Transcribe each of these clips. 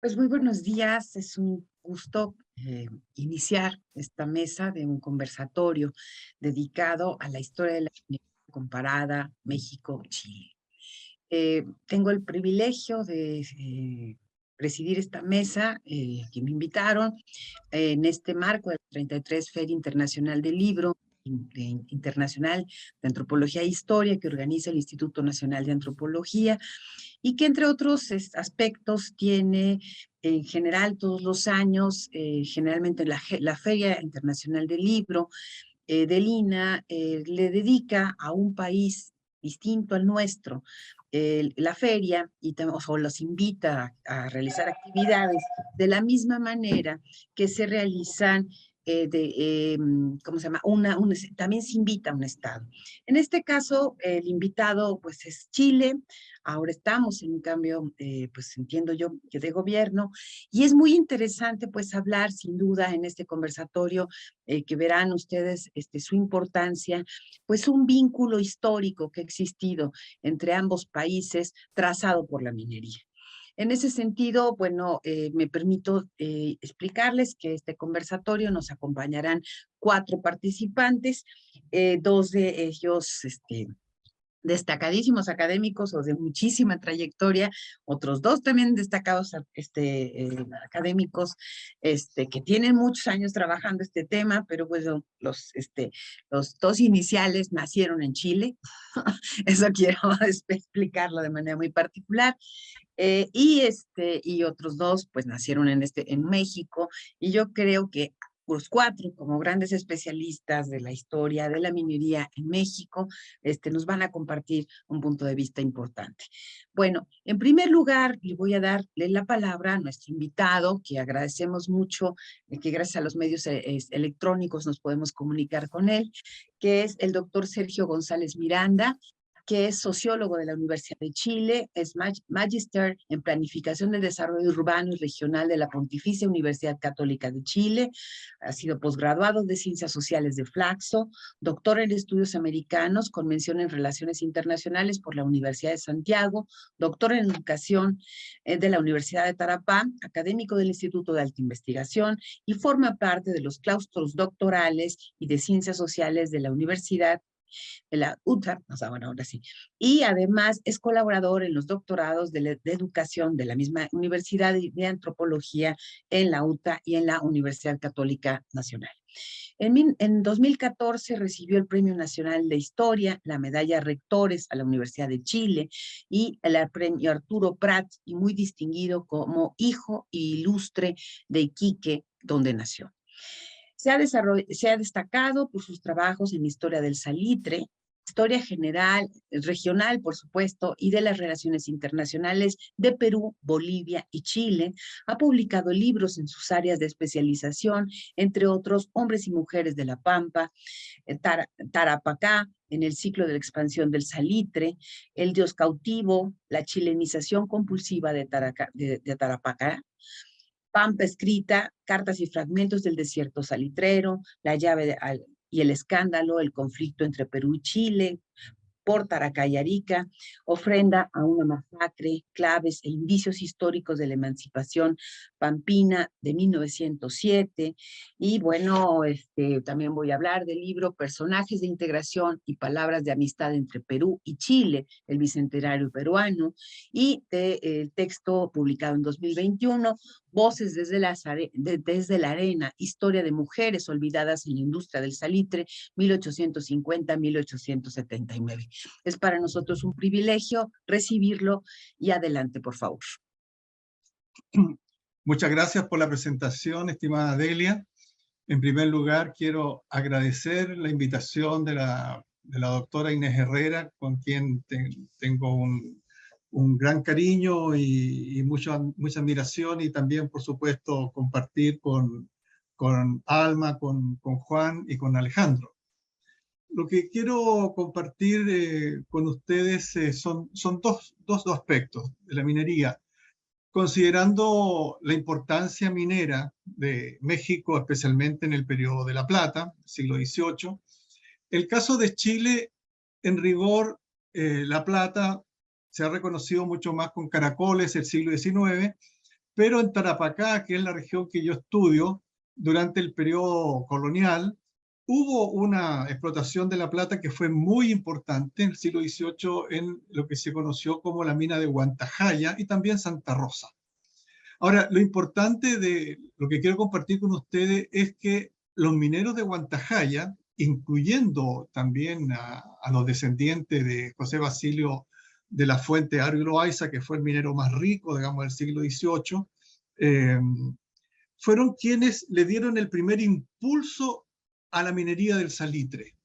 Pues muy buenos días, es un gusto iniciar esta mesa de un conversatorio dedicado a la historia de la minería comparada México-Chile. Tengo el privilegio de presidir esta mesa que me invitaron en este marco de la 33 Feria Internacional del Libro Internacional de Antropología e Historia que organiza el Instituto Nacional de Antropología y que entre otros aspectos tiene en general todos los años, generalmente la Feria Internacional del Libro del INA le dedica a un país distinto al nuestro la feria o los invita a realizar actividades de la misma manera que se realizan ¿cómo se llama? También se invita a un estado. En este caso, el invitado pues es Chile. Ahora estamos en un cambio, pues entiendo yo, que de gobierno, y es muy interesante pues hablar sin duda en este conversatorio que verán ustedes su importancia, pues un vínculo histórico que ha existido entre ambos países trazado por la minería. En ese sentido, bueno, me permito explicarles que este conversatorio nos acompañarán 4 participantes, 2 de ellos destacadísimos académicos o de muchísima trayectoria, otros 2 también destacados académicos que tienen muchos años trabajando este tema, pero pues los 2 iniciales nacieron en Chile, eso quiero explicarlo de manera muy particular, y otros 2 pues nacieron en México, y yo creo que los 4, como grandes especialistas de la historia de la minería en México, nos van a compartir un punto de vista importante. Bueno, en primer lugar, le voy a darle la palabra a nuestro invitado, que agradecemos mucho, que gracias a los medios electrónicos nos podemos comunicar con él, que es el doctor Sergio González Miranda, que es sociólogo de la Universidad de Chile, es magíster en Planificación del Desarrollo Urbano y Regional de la Pontificia Universidad Católica de Chile, ha sido posgraduado de Ciencias Sociales de Flaxo, doctor en Estudios Americanos con mención en Relaciones Internacionales por la Universidad de Santiago, doctor en Educación de la Universidad de Tarapá, académico del Instituto de Alta Investigación y forma parte de los claustros doctorales y de Ciencias Sociales de la Universidad de la UTAP, o sea, bueno, ahora sí. Y además es colaborador en los doctorados de educación de la misma universidad de antropología en la UTA y en la Universidad Católica Nacional. En 2014 recibió el Premio Nacional de Historia, la Medalla Rectores a la Universidad de Chile y el Premio Arturo Prat, y muy distinguido como hijo ilustre de Iquique, donde nació. Se ha destacado por sus trabajos en historia del salitre, historia general, regional, por supuesto, y de las relaciones internacionales de Perú, Bolivia y Chile. Ha publicado libros en sus áreas de especialización, entre otros, Hombres y Mujeres de la Pampa, Tarapacá, en el ciclo de la expansión del salitre, El Dios cautivo, la chilenización compulsiva de Tarapacá, Pampa escrita, cartas y fragmentos del desierto salitrero, la y el escándalo, el conflicto entre Perú y Chile, por Taracá y Arica, ofrenda a una masacre, claves e indicios históricos de la emancipación pampina de 1907. Y bueno, también voy a hablar del libro Personajes de Integración y Palabras de Amistad entre Perú y Chile, el Bicentenario Peruano, y del texto publicado en 2021, Voces desde la Arena, Historia de Mujeres Olvidadas en la Industria del Salitre, 1850-1879. Es para nosotros un privilegio recibirlo y adelante, por favor. Muchas gracias por la presentación, estimada Delia. En primer lugar, quiero agradecer la invitación de la doctora Inés Herrera, con quien tengo un gran cariño y mucha admiración, y también, por supuesto, compartir con Alma, con Juan y con Alejandro. Lo que quiero compartir con ustedes son dos aspectos de la minería, considerando la importancia minera de México, especialmente en el periodo de la Plata, siglo XVIII. El caso de Chile, en rigor, la Plata se ha reconocido mucho más con caracoles el siglo XIX, pero en Tarapacá, que es la región que yo estudio, durante el periodo colonial, hubo una explotación de la plata que fue muy importante en el siglo XVIII en lo que se conoció como la mina de Huantajaya y también Santa Rosa. Ahora, lo importante de lo que quiero compartir con ustedes es que los mineros de Huantajaya, incluyendo también a los descendientes de José Basilio de la Fuente Aro y Loaiza, que fue el minero más rico, digamos, del siglo XVIII, fueron quienes le dieron el primer impulso a la minería del salitre.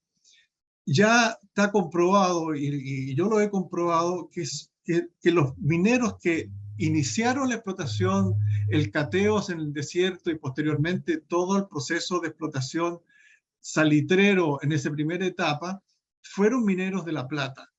Ya está comprobado, y yo lo he comprobado, que los mineros que iniciaron la explotación, el cateos en el desierto y posteriormente todo el proceso de explotación salitrero en esa primera etapa, fueron mineros de La Plata.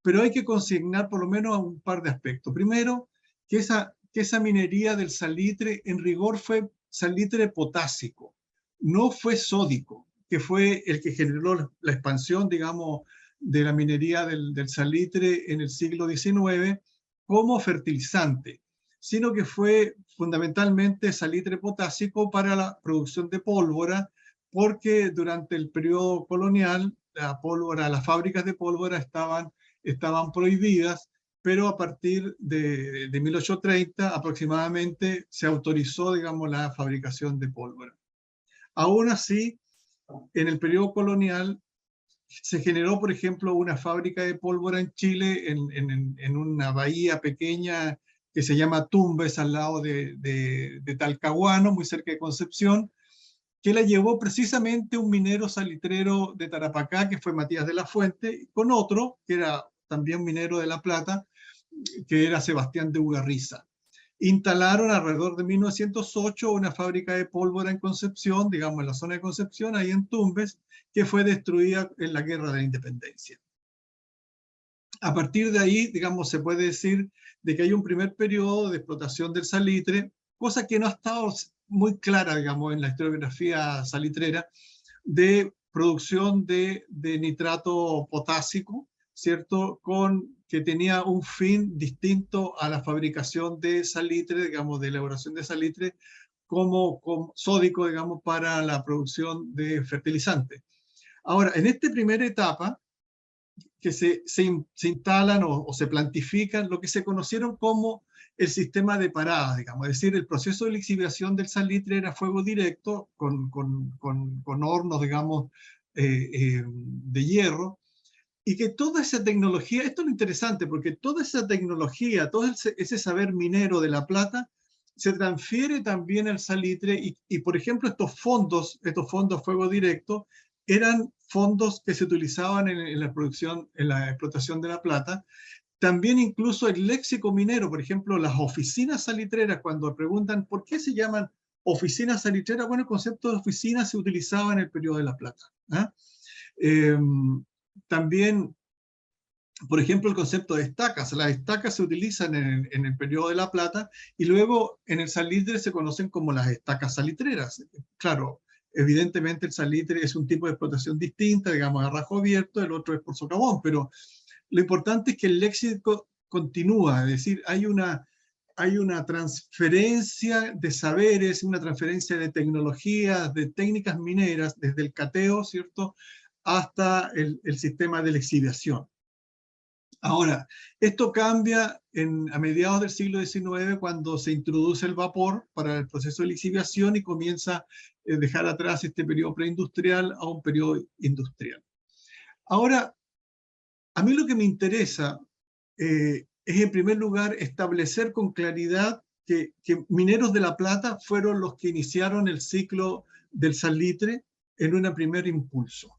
Pero hay que consignar por lo menos un par de aspectos. Primero, que esa minería del salitre en rigor fue salitre potásico, no fue sódico, que fue el que generó la expansión, digamos, de la minería del salitre en el siglo XIX como fertilizante, sino que fue fundamentalmente salitre potásico para la producción de pólvora, porque durante el periodo colonial la pólvora, las fábricas de pólvora estaban prohibidas, pero a partir de 1830 aproximadamente se autorizó, digamos, la fabricación de pólvora. Aún así, en el periodo colonial se generó, por ejemplo, una fábrica de pólvora en Chile, en una bahía pequeña que se llama Tumbes, al lado de Talcahuano, muy cerca de Concepción, que la llevó precisamente un minero salitrero de Tarapacá, que fue Matías de la Fuente, con otro, que era también minero de La Plata, que era Sebastián de Ugarriza. Instalaron alrededor de 1908 una fábrica de pólvora en Concepción, digamos en la zona de Concepción, ahí en Tumbes, que fue destruida en la Guerra de la Independencia. A partir de ahí, digamos, se puede decir de que hay un primer periodo de explotación del salitre, cosa que no ha estado muy clara, digamos, en la historiografía salitrera, de producción de nitrato potásico, ¿cierto? Que tenía un fin distinto a la fabricación de salitre, digamos, de elaboración de salitre, como sódico, digamos, para la producción de fertilizantes. Ahora, en esta primera etapa, que se instalan o se plantifican lo que se conocieron como el sistema de paradas, digamos, es decir, el proceso de lixiviación del salitre era fuego directo con hornos, digamos, de hierro, y que toda esa tecnología, esto es lo interesante, porque toda esa tecnología, todo ese saber minero de La Plata, se transfiere también al salitre y por ejemplo, estos fondos fuego directo, eran fondos que se utilizaban en la producción, en la explotación de la plata. También incluso el léxico minero, por ejemplo, las oficinas salitreras, cuando preguntan por qué se llaman oficinas salitreras, bueno, el concepto de oficina se utilizaba en el periodo de la plata. También, por ejemplo, el concepto de estacas. Las estacas se utilizan en el periodo de la plata y luego en el salitre se conocen como las estacas salitreras. Claro, evidentemente el salitre es un tipo de explotación distinta, digamos a rajo abierto, el otro es por socavón, pero lo importante es que el léxico continúa, es decir, hay una transferencia de saberes, una transferencia de tecnologías, de técnicas mineras, desde el cateo, ¿cierto?, hasta el sistema de lixiviación. Ahora, esto cambia a mediados del siglo XIX cuando se introduce el vapor para el proceso de lixiviación y comienza a dejar atrás este periodo preindustrial a un periodo industrial. Ahora, a mí lo que me interesa es en primer lugar establecer con claridad que Mineros de La Plata fueron los que iniciaron el ciclo del salitre en un primer impulso.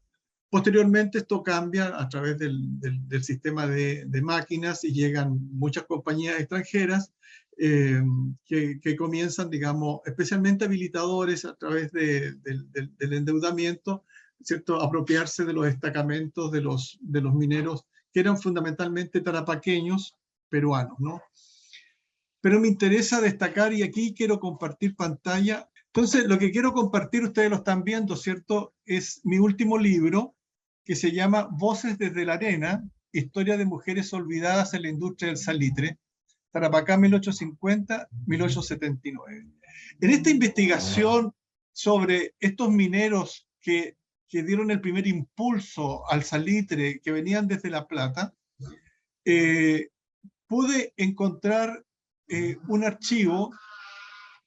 Posteriormente esto cambia a través del sistema de máquinas y llegan muchas compañías extranjeras que comienzan, digamos, especialmente habilitadores a través del endeudamiento, ¿cierto?, apropiarse de los destacamentos de los mineros que eran fundamentalmente tarapaqueños peruanos, ¿no? Pero me interesa destacar, y aquí quiero compartir pantalla. Entonces, lo que quiero compartir, ustedes lo están viendo, ¿cierto?, es mi último libro, que se llama Voces desde la Arena, Historia de Mujeres Olvidadas en la Industria del Salitre, Tarapacá 1850, 1879. En esta investigación sobre estos mineros que dieron el primer impulso al salitre, que venían desde La Plata, pude encontrar un archivo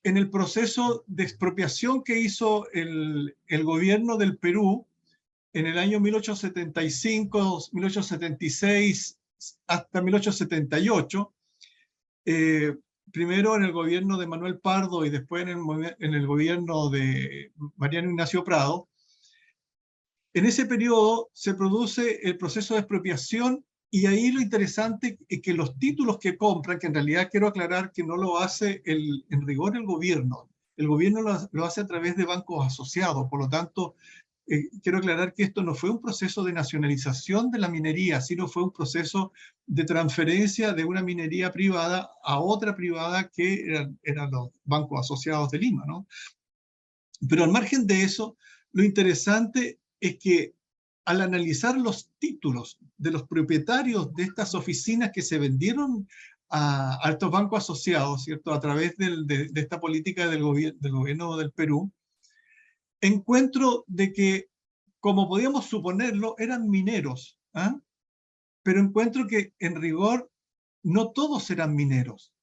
en el proceso de expropiación que hizo el gobierno del Perú en el año 1875, 1876 hasta 1878, primero en el gobierno de Manuel Pardo y después en el gobierno de Mariano Ignacio Prado. En ese periodo se produce el proceso de expropiación y ahí lo interesante es que los títulos que compran, que en realidad quiero aclarar que no lo hace en rigor el gobierno lo hace a través de bancos asociados, por lo tanto, quiero aclarar que esto no fue un proceso de nacionalización de la minería, sino fue un proceso de transferencia de una minería privada a otra privada que eran los bancos asociados de Lima, ¿no? Pero al margen de eso, lo interesante es que al analizar los títulos de los propietarios de estas oficinas que se vendieron a estos bancos asociados, ¿cierto? A través de esta política del gobierno del Perú, encuentro de que, como podíamos suponerlo, eran mineros, ¿ah? Pero encuentro que en rigor no todos eran mineros,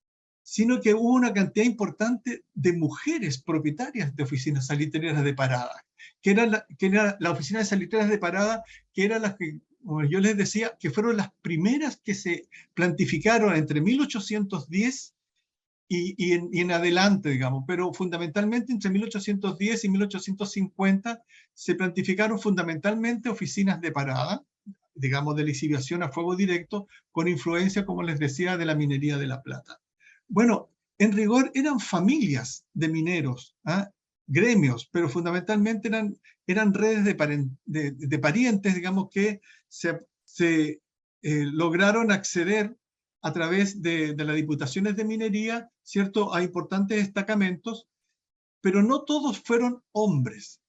sino que hubo una cantidad importante de mujeres propietarias de oficinas salitreras de Parada, que era la oficina de salitreras de Parada, que eran las que, como yo les decía, que fueron las primeras que se plantificaron entre 1810 y en adelante, digamos, pero fundamentalmente entre 1810 y 1850 se plantificaron fundamentalmente oficinas de Parada, digamos, de liciviación a fuego directo, con influencia, como les decía, de la minería de La Plata. Bueno, en rigor eran familias de mineros, ¿ah? Gremios, pero fundamentalmente eran redes de parientes, digamos, que lograron acceder a través de las diputaciones de minería, ¿cierto?, a importantes destacamentos, pero no todos fueron hombres,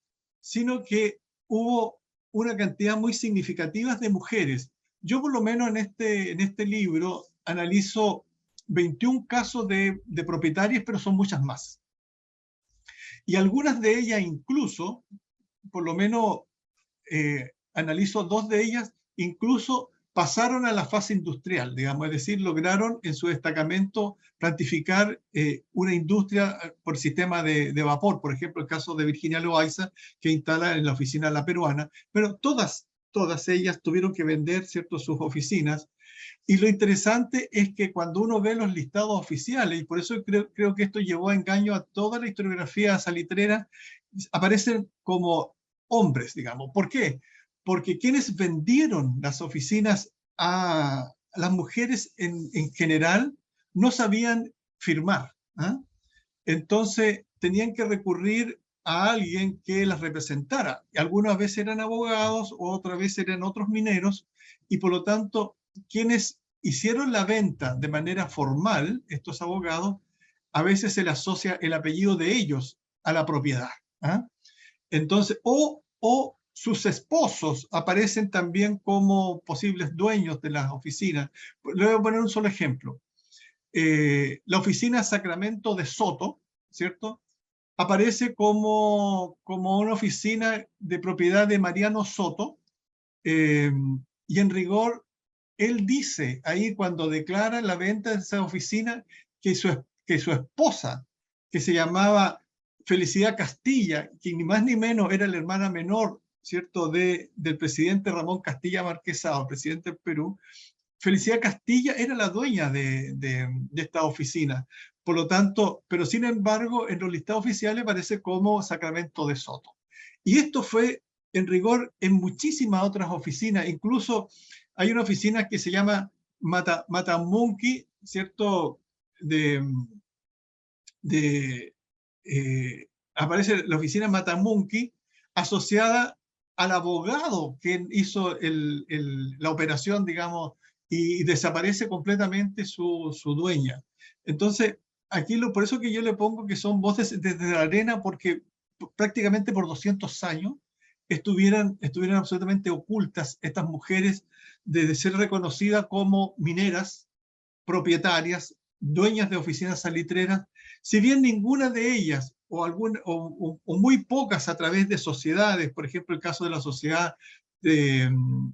sino que hubo una cantidad muy significativa de mujeres. Yo por lo menos en este libro analizo 21 casos de propietarias, pero son muchas más. Y algunas de ellas incluso, por lo menos analizo 2 de ellas, incluso pasaron a la fase industrial, digamos, es decir, lograron en su destacamento plantificar una industria por sistema de vapor, por ejemplo, el caso de Virginia Loaiza, que instala en la oficina La Peruana, pero todas ellas tuvieron que vender, ¿cierto?, sus oficinas. Y lo interesante es que cuando uno ve los listados oficiales, y por eso creo que esto llevó a engaño a toda la historiografía salitrera, aparecen como hombres, digamos. ¿Por qué? Porque quienes vendieron las oficinas a las mujeres en general no sabían firmar, ¿ah? Entonces tenían que recurrir a alguien que las representara. Algunas veces eran abogados, otras veces eran otros mineros, y por lo tanto, quienes hicieron la venta de manera formal, estos abogados, a veces se le asocia el apellido de ellos a la propiedad, ¿ah? Entonces, o sus esposos aparecen también como posibles dueños de las oficinas. Le voy a poner un solo ejemplo. La oficina Sacramento de Soto, ¿cierto?, aparece como una oficina de propiedad de Mariano Soto, y en rigor, él dice ahí cuando declara la venta de esa oficina que su esposa, que se llamaba Felicidad Castilla, que ni más ni menos era la hermana menor, ¿cierto?, del presidente Ramón Castilla Marquesado, presidente del Perú, Felicidad Castilla era la dueña de esta oficina. Por lo tanto, pero sin embargo, en los listados oficiales aparece como Sacramento de Soto. Y esto fue, en rigor, en muchísimas otras oficinas. Incluso hay una oficina que se llama Matamunqui, ¿cierto? Aparece la oficina Matamunqui asociada al abogado que hizo la operación, digamos, y desaparece completamente su dueña. Entonces, aquí por eso que yo le pongo que son voces desde la arena, porque prácticamente por 200 años estuvieran absolutamente ocultas estas mujeres de ser reconocidas como mineras, propietarias, dueñas de oficinas salitreras, si bien ninguna de ellas, o muy pocas a través de sociedades, por ejemplo el caso de la sociedad de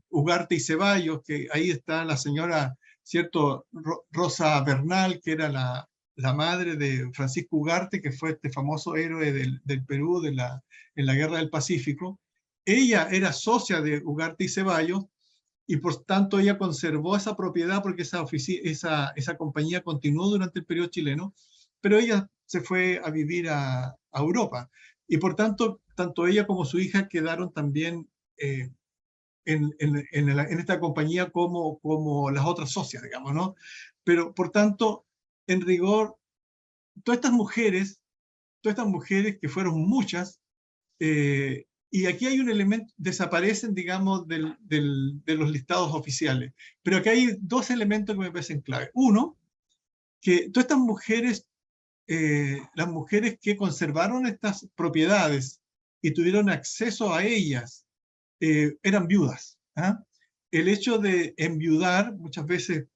Ugarte y Ceballos, que ahí está la señora, ¿cierto? Rosa Bernal, que era la madre de Francisco Ugarte, que fue este famoso héroe del Perú en la Guerra del Pacífico. Ella era socia de Ugarte y Ceballos, y por tanto ella conservó esa propiedad porque esa compañía continuó durante el periodo chileno, pero ella se fue a vivir a Europa. Y por tanto, tanto ella como su hija quedaron también en esta compañía como las otras socias, digamos, ¿no? Pero por tanto, en rigor, todas estas mujeres que fueron muchas, y aquí hay un elemento, desaparecen, digamos, de los listados oficiales. Pero aquí hay dos elementos que me parecen clave. Uno, que todas estas mujeres, las mujeres que conservaron estas propiedades y tuvieron acceso a ellas, eran viudas. ¿Ah? El hecho de enviudar, muchas veces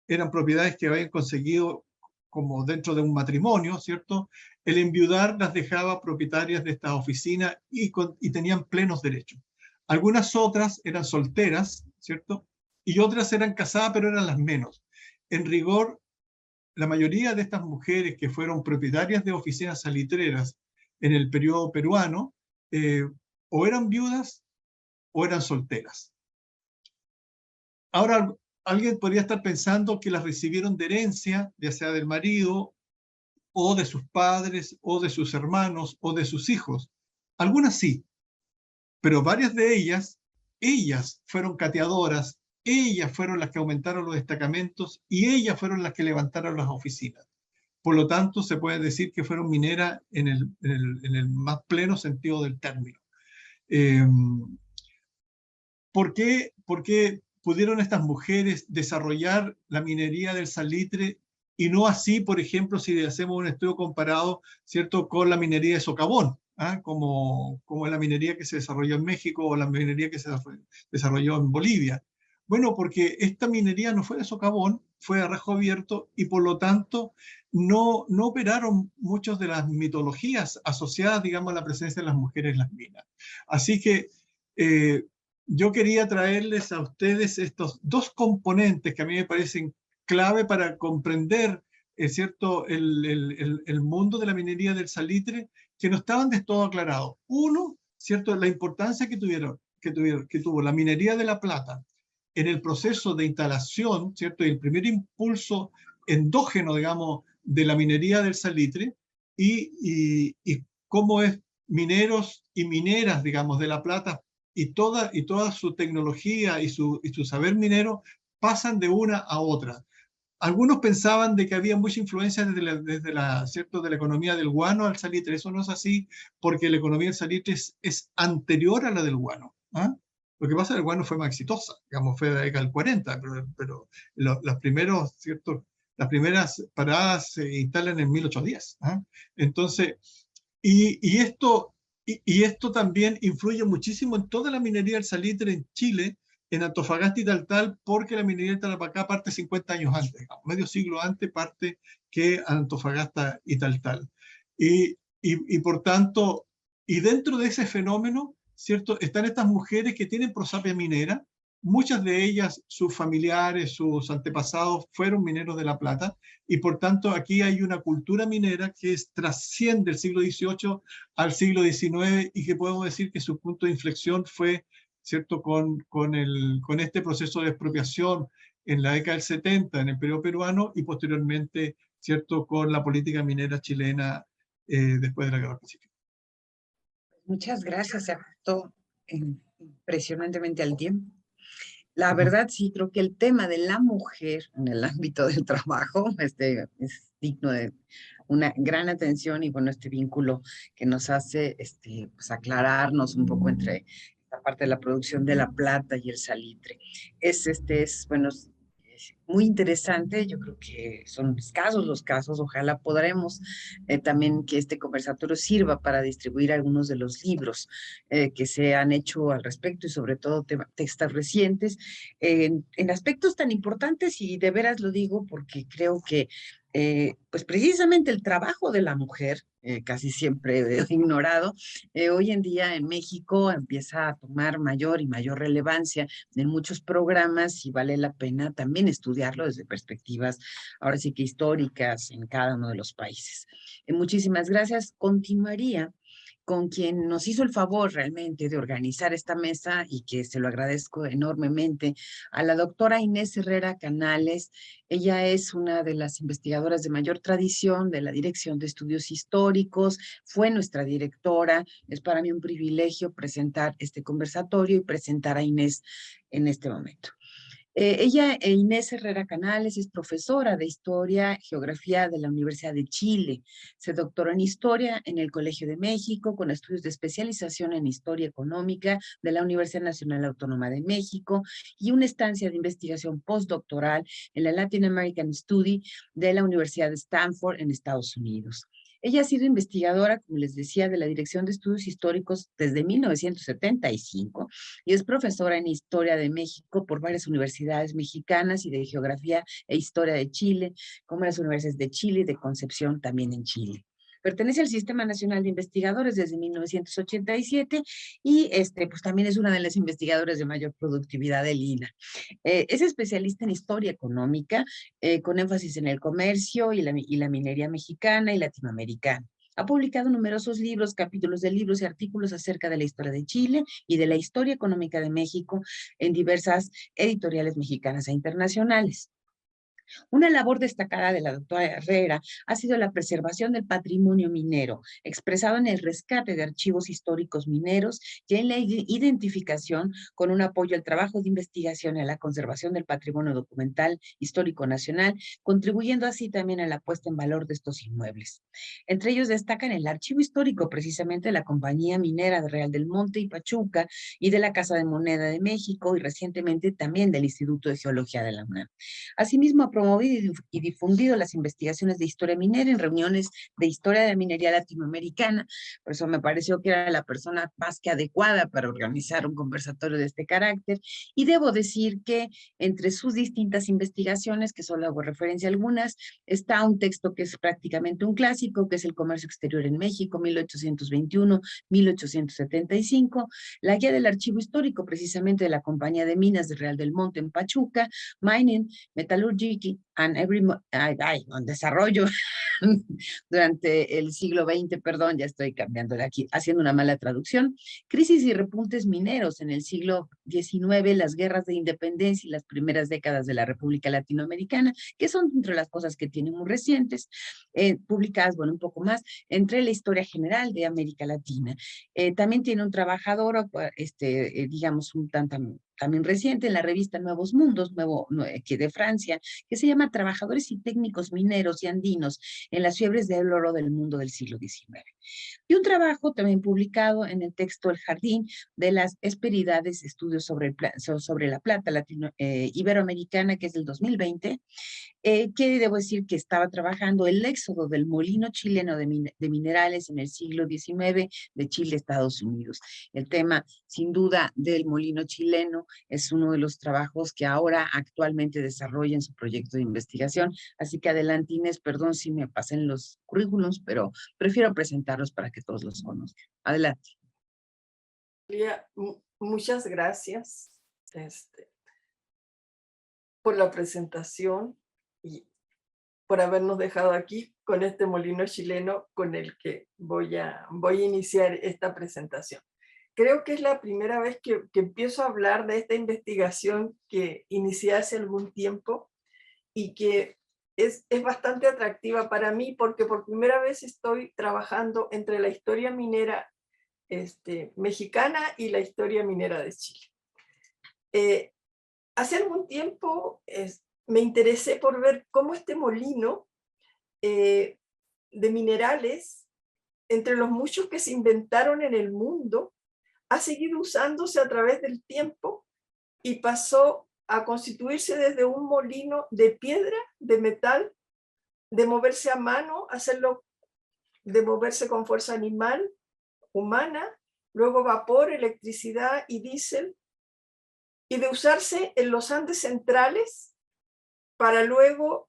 eran propiedades que habían conseguido como dentro de un matrimonio, ¿cierto? El enviudar las dejaba propietarias de esta oficina y tenían plenos derechos. Algunas otras eran solteras, ¿cierto? Y otras eran casadas, pero eran las menos. En rigor, la mayoría de estas mujeres que fueron propietarias de oficinas salitreras en el periodo peruano, o eran viudas o eran solteras. Ahora, alguien podría estar pensando que las recibieron de herencia, ya sea del marido, o de sus padres, o de sus hermanos, o de sus hijos. Algunas sí, pero varias de ellas fueron cateadoras, ellas fueron las que aumentaron los destacamentos y ellas fueron las que levantaron las oficinas. Por lo tanto, se puede decir que fueron mineras en el más pleno sentido del término. ¿Por qué pudieron estas mujeres desarrollar la minería del salitre y no así, por ejemplo, si hacemos un estudio comparado, ¿cierto?, con la minería de socavón, ¿ah? como la minería que se desarrolló en México o la minería que se desarrolló en Bolivia? Bueno, porque esta minería no fue de socavón, fue a rajo abierto y por lo tanto no operaron muchas de las mitologías asociadas, digamos, a la presencia de las mujeres en las minas. Así que yo quería traerles a ustedes estos dos componentes que a mí me parecen clave para comprender ¿cierto? El mundo de la minería del salitre, que no estaban de todo aclarados. Uno, ¿cierto? La importancia que tuvo la minería de la plata en el proceso de instalación, ¿cierto? El primer impulso endógeno, digamos, de la minería del salitre y cómo es mineros y mineras, digamos, de la plata y toda su tecnología y su saber minero pasan de una a otra. Algunos pensaban de que había mucha influencia ¿cierto? De la economía del guano al salitre. Eso no es así, porque la economía del salitre es anterior a la del guano. ¿Ah? Lo que pasa es que el guano fue más exitosa, digamos, fue de la década del 40, pero ¿cierto? Las primeras paradas se instalan en 1810. ¿Ah? Entonces, esto también influye muchísimo en toda la minería del salitre en Chile, en Antofagasta y Taltal, porque la minería de Tarapacá parte 50 años antes, digamos, medio siglo antes parte que Antofagasta y Taltal. Y por tanto, y dentro de ese fenómeno, ¿cierto? Están estas mujeres que tienen prosapia minera, muchas de ellas, sus familiares, sus antepasados fueron mineros de la plata, y por tanto aquí hay una cultura minera que trasciende el siglo XVIII al siglo XIX y que podemos decir que su punto de inflexión fue, ¿cierto? Con este proceso de expropiación en la década del 70 en el periodo peruano y posteriormente, ¿cierto? Con la política minera chilena después de la Guerra del Pacífico. Muchas gracias, se ajustó impresionantemente al tiempo. La verdad, sí, creo que el tema de la mujer en el ámbito del trabajo es digno de una gran atención y bueno, este vínculo que nos hace pues aclararnos un poco entre esta parte de la producción de la plata y el salitre. Bueno, es muy interesante. Yo creo que son escasos los casos. Ojalá podremos también que este conversatorio sirva para distribuir algunos de los libros que se han hecho al respecto y sobre todo textos recientes en aspectos tan importantes y de veras lo digo porque creo que pues precisamente el trabajo de la mujer, casi siempre ignorado, hoy en día en México empieza a tomar mayor y mayor relevancia en muchos programas y vale la pena también estudiarlo desde perspectivas, ahora sí que históricas en cada uno de los países. Muchísimas gracias. Continuaría con quien nos hizo el favor realmente de organizar esta mesa y que se lo agradezco enormemente, a la doctora Inés Herrera Canales. Ella es una de las investigadoras de mayor tradición de la Dirección de Estudios Históricos, fue nuestra directora. Es para mí un privilegio presentar este conversatorio y presentar a Inés en este momento. Ella, Inés Herrera Canales, es profesora de Historia y Geografía de la Universidad de Chile. Se doctoró en Historia en el Colegio de México, con estudios de especialización en Historia Económica de la Universidad Nacional Autónoma de México y una estancia de investigación postdoctoral en la Latin American Study de la Universidad de Stanford en Estados Unidos. Ella ha sido investigadora, como les decía, de la Dirección de Estudios Históricos desde 1975 y es profesora en Historia de México por varias universidades mexicanas y de Geografía e Historia de Chile, como las universidades de Chile y de Concepción también en Chile. Pertenece al Sistema Nacional de Investigadores desde 1987 y pues también es una de las investigadoras de mayor productividad del INAH. Es especialista en historia económica, con énfasis en el comercio y la minería mexicana y latinoamericana. Ha publicado numerosos libros, capítulos de libros y artículos acerca de la historia de Chile y de la historia económica de México en diversas editoriales mexicanas e internacionales. Una labor destacada de la doctora Herrera ha sido la preservación del patrimonio minero, expresado en el rescate de archivos históricos mineros y en la identificación con un apoyo al trabajo de investigación y a la conservación del patrimonio documental histórico nacional, contribuyendo así también a la puesta en valor de estos inmuebles. Entre ellos destacan el archivo histórico precisamente de la Compañía Minera de Real del Monte y Pachuca y de la Casa de Moneda de México y recientemente también del Instituto de Geología de la UNAM. Asimismo, ha promovido y difundido las investigaciones de historia minera en reuniones de historia de la minería latinoamericana. Por eso me pareció que era la persona más que adecuada para organizar un conversatorio de este carácter. Y debo decir que entre sus distintas investigaciones, que solo hago referencia a algunas, está un texto que es prácticamente un clásico, que es El comercio exterior en México, 1821-1875, la guía del archivo histórico precisamente de la Compañía de Minas de Real del Monte en Pachuca, Mining, Metallurgy and on desarrollo durante el siglo XX, perdón, ya estoy cambiando de aquí, haciendo una mala traducción, crisis y repuntes mineros en el siglo XIX, las guerras de independencia y las primeras décadas de la República Latinoamericana, que son entre las cosas que tienen muy recientes, publicadas, bueno, un poco más, entre la historia general de América Latina. También tiene un trabajador, digamos, un también reciente en la revista Nuevos Mundos, que de Francia, que se llama Trabajadores y Técnicos Mineros y Andinos en las fiebres del oro del mundo del siglo XIX. Y un trabajo también publicado en el texto El Jardín de las Hesperidades, estudios sobre la plata iberoamericana, que es del 2020, que debo decir que estaba trabajando el éxodo del molino chileno de minerales en el siglo XIX de Chile a Estados Unidos. El tema, sin duda, del molino chileno es uno de los trabajos que ahora actualmente desarrolla en su proyecto de investigación. Así que adelante, Inés, perdón si me pasen los currículums, pero prefiero presentarlos para que todos los conozcan. Adelante. Muchas gracias por la presentación y por habernos dejado aquí con este molino chileno con el que voy a iniciar esta presentación. Creo que es la primera vez que empiezo a hablar de esta investigación que inicié hace algún tiempo y que es bastante atractiva para mí porque por primera vez estoy trabajando entre la historia minera mexicana y la historia minera de Chile. Hace algún tiempo me interesé por ver cómo este molino de minerales, entre los muchos que se inventaron en el mundo, ha seguido usándose a través del tiempo y pasó a constituirse desde un molino de piedra, de metal, de moverse a mano, de moverse con fuerza animal, humana, luego vapor, electricidad y diésel, y de usarse en los Andes centrales para luego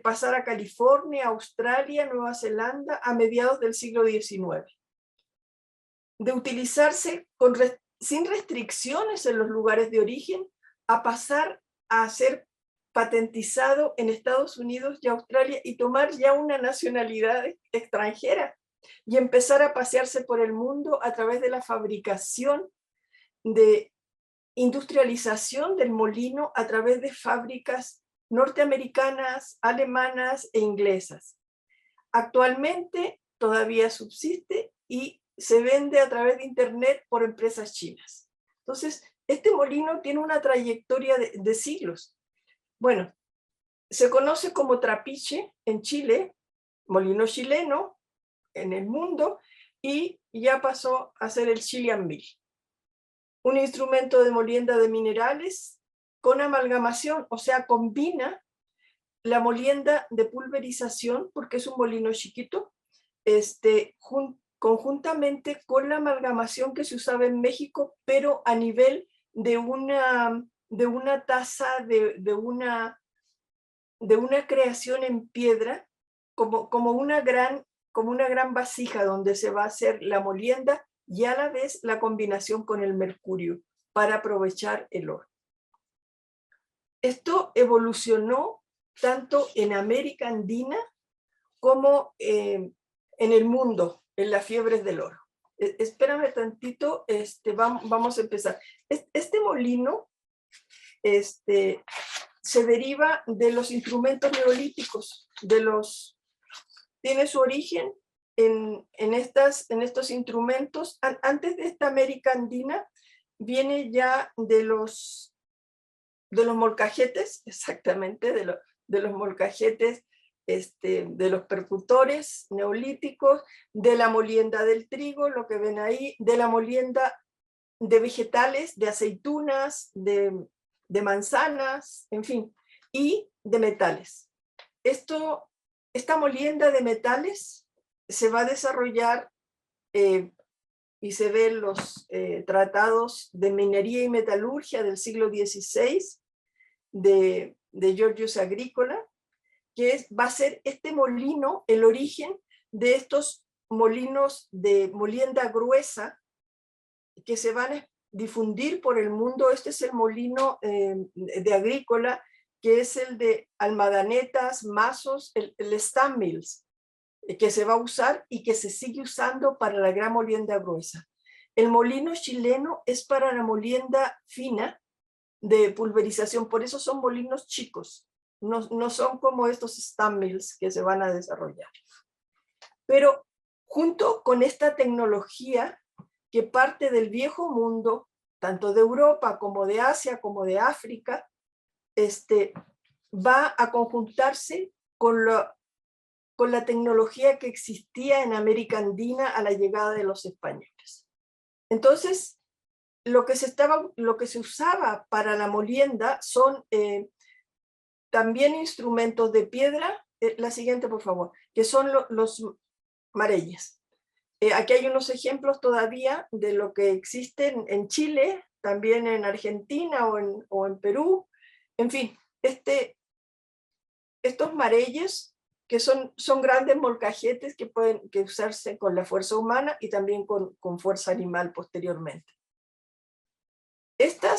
pasar a California, Australia, Nueva Zelanda a mediados del siglo XIX. De utilizarse sin restricciones en los lugares de origen, a pasar a ser patentizado en Estados Unidos y Australia y tomar ya una nacionalidad extranjera y empezar a pasearse por el mundo a través de la fabricación, de industrialización del molino a través de fábricas norteamericanas, alemanas e inglesas. Actualmente todavía subsiste y se vende a través de internet por empresas chinas. Entonces, este molino tiene una trayectoria de siglos. Bueno, se conoce como trapiche en Chile, molino chileno en el mundo, y ya pasó a ser el Chilean Mill. Un instrumento de molienda de minerales con amalgamación, o sea, combina la molienda de pulverización, porque es un molino chiquito, conjuntamente con la amalgamación que se usaba en México, pero a nivel de una taza, de una creación en piedra, como una gran vasija donde se va a hacer la molienda y a la vez la combinación con el mercurio para aprovechar el oro. Esto evolucionó tanto en América Andina como en el mundo, en las fiebres del oro. Espérame tantito, vamos a empezar. Este molino se deriva de los instrumentos neolíticos, tiene su origen en estos instrumentos. Antes de esta América Andina, viene ya de los molcajetes, exactamente, de los molcajetes, de los percutores neolíticos, de la molienda del trigo, lo que ven ahí, de la molienda de vegetales, de aceitunas, de manzanas, en fin, y de metales. Esta molienda de metales se va a desarrollar y se ven los tratados de minería y metalurgia del siglo XVI de Georgius Agricola, que va a ser este molino el origen de estos molinos de molienda gruesa que se van a difundir por el mundo. Este es el molino de Agrícola, que es el de almadanetas, mazos, el stand mills, que se va a usar y que se sigue usando para la gran molienda gruesa. El molino chileno es para la molienda fina de pulverización, por eso son molinos chicos, no son como estos stand mills que se van a desarrollar. Pero junto con esta tecnología que parte del viejo mundo, tanto de Europa como de Asia como de África, va a conjuntarse con la tecnología que existía en América Andina a la llegada de los españoles. Entonces, lo que se usaba para la molienda son también instrumentos de piedra, la siguiente por favor, que son los marelles. Aquí hay unos ejemplos todavía de lo que existe en Chile, también en Argentina o en Perú. En fin, estos marelles que son grandes molcajetes que pueden usarse con la fuerza humana y también con fuerza animal posteriormente. Esta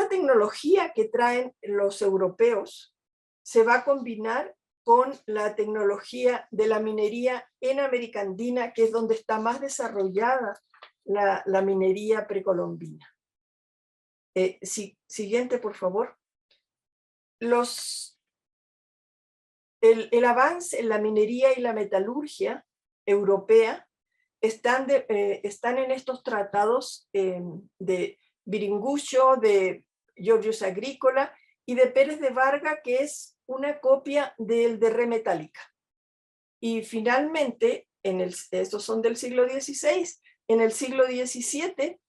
tecnología que traen los europeos se va a combinar con la tecnología de la minería en América Andina, que es donde está más desarrollada la minería precolombina. Siguiente, por favor. El avance en la minería y la metalurgia europea están en estos tratados de Biringuccio, de Georgius Agricola y de Pérez de Varga, que es una copia del de Remetálica. Y finalmente, estos son del siglo XVI, en el siglo XVII,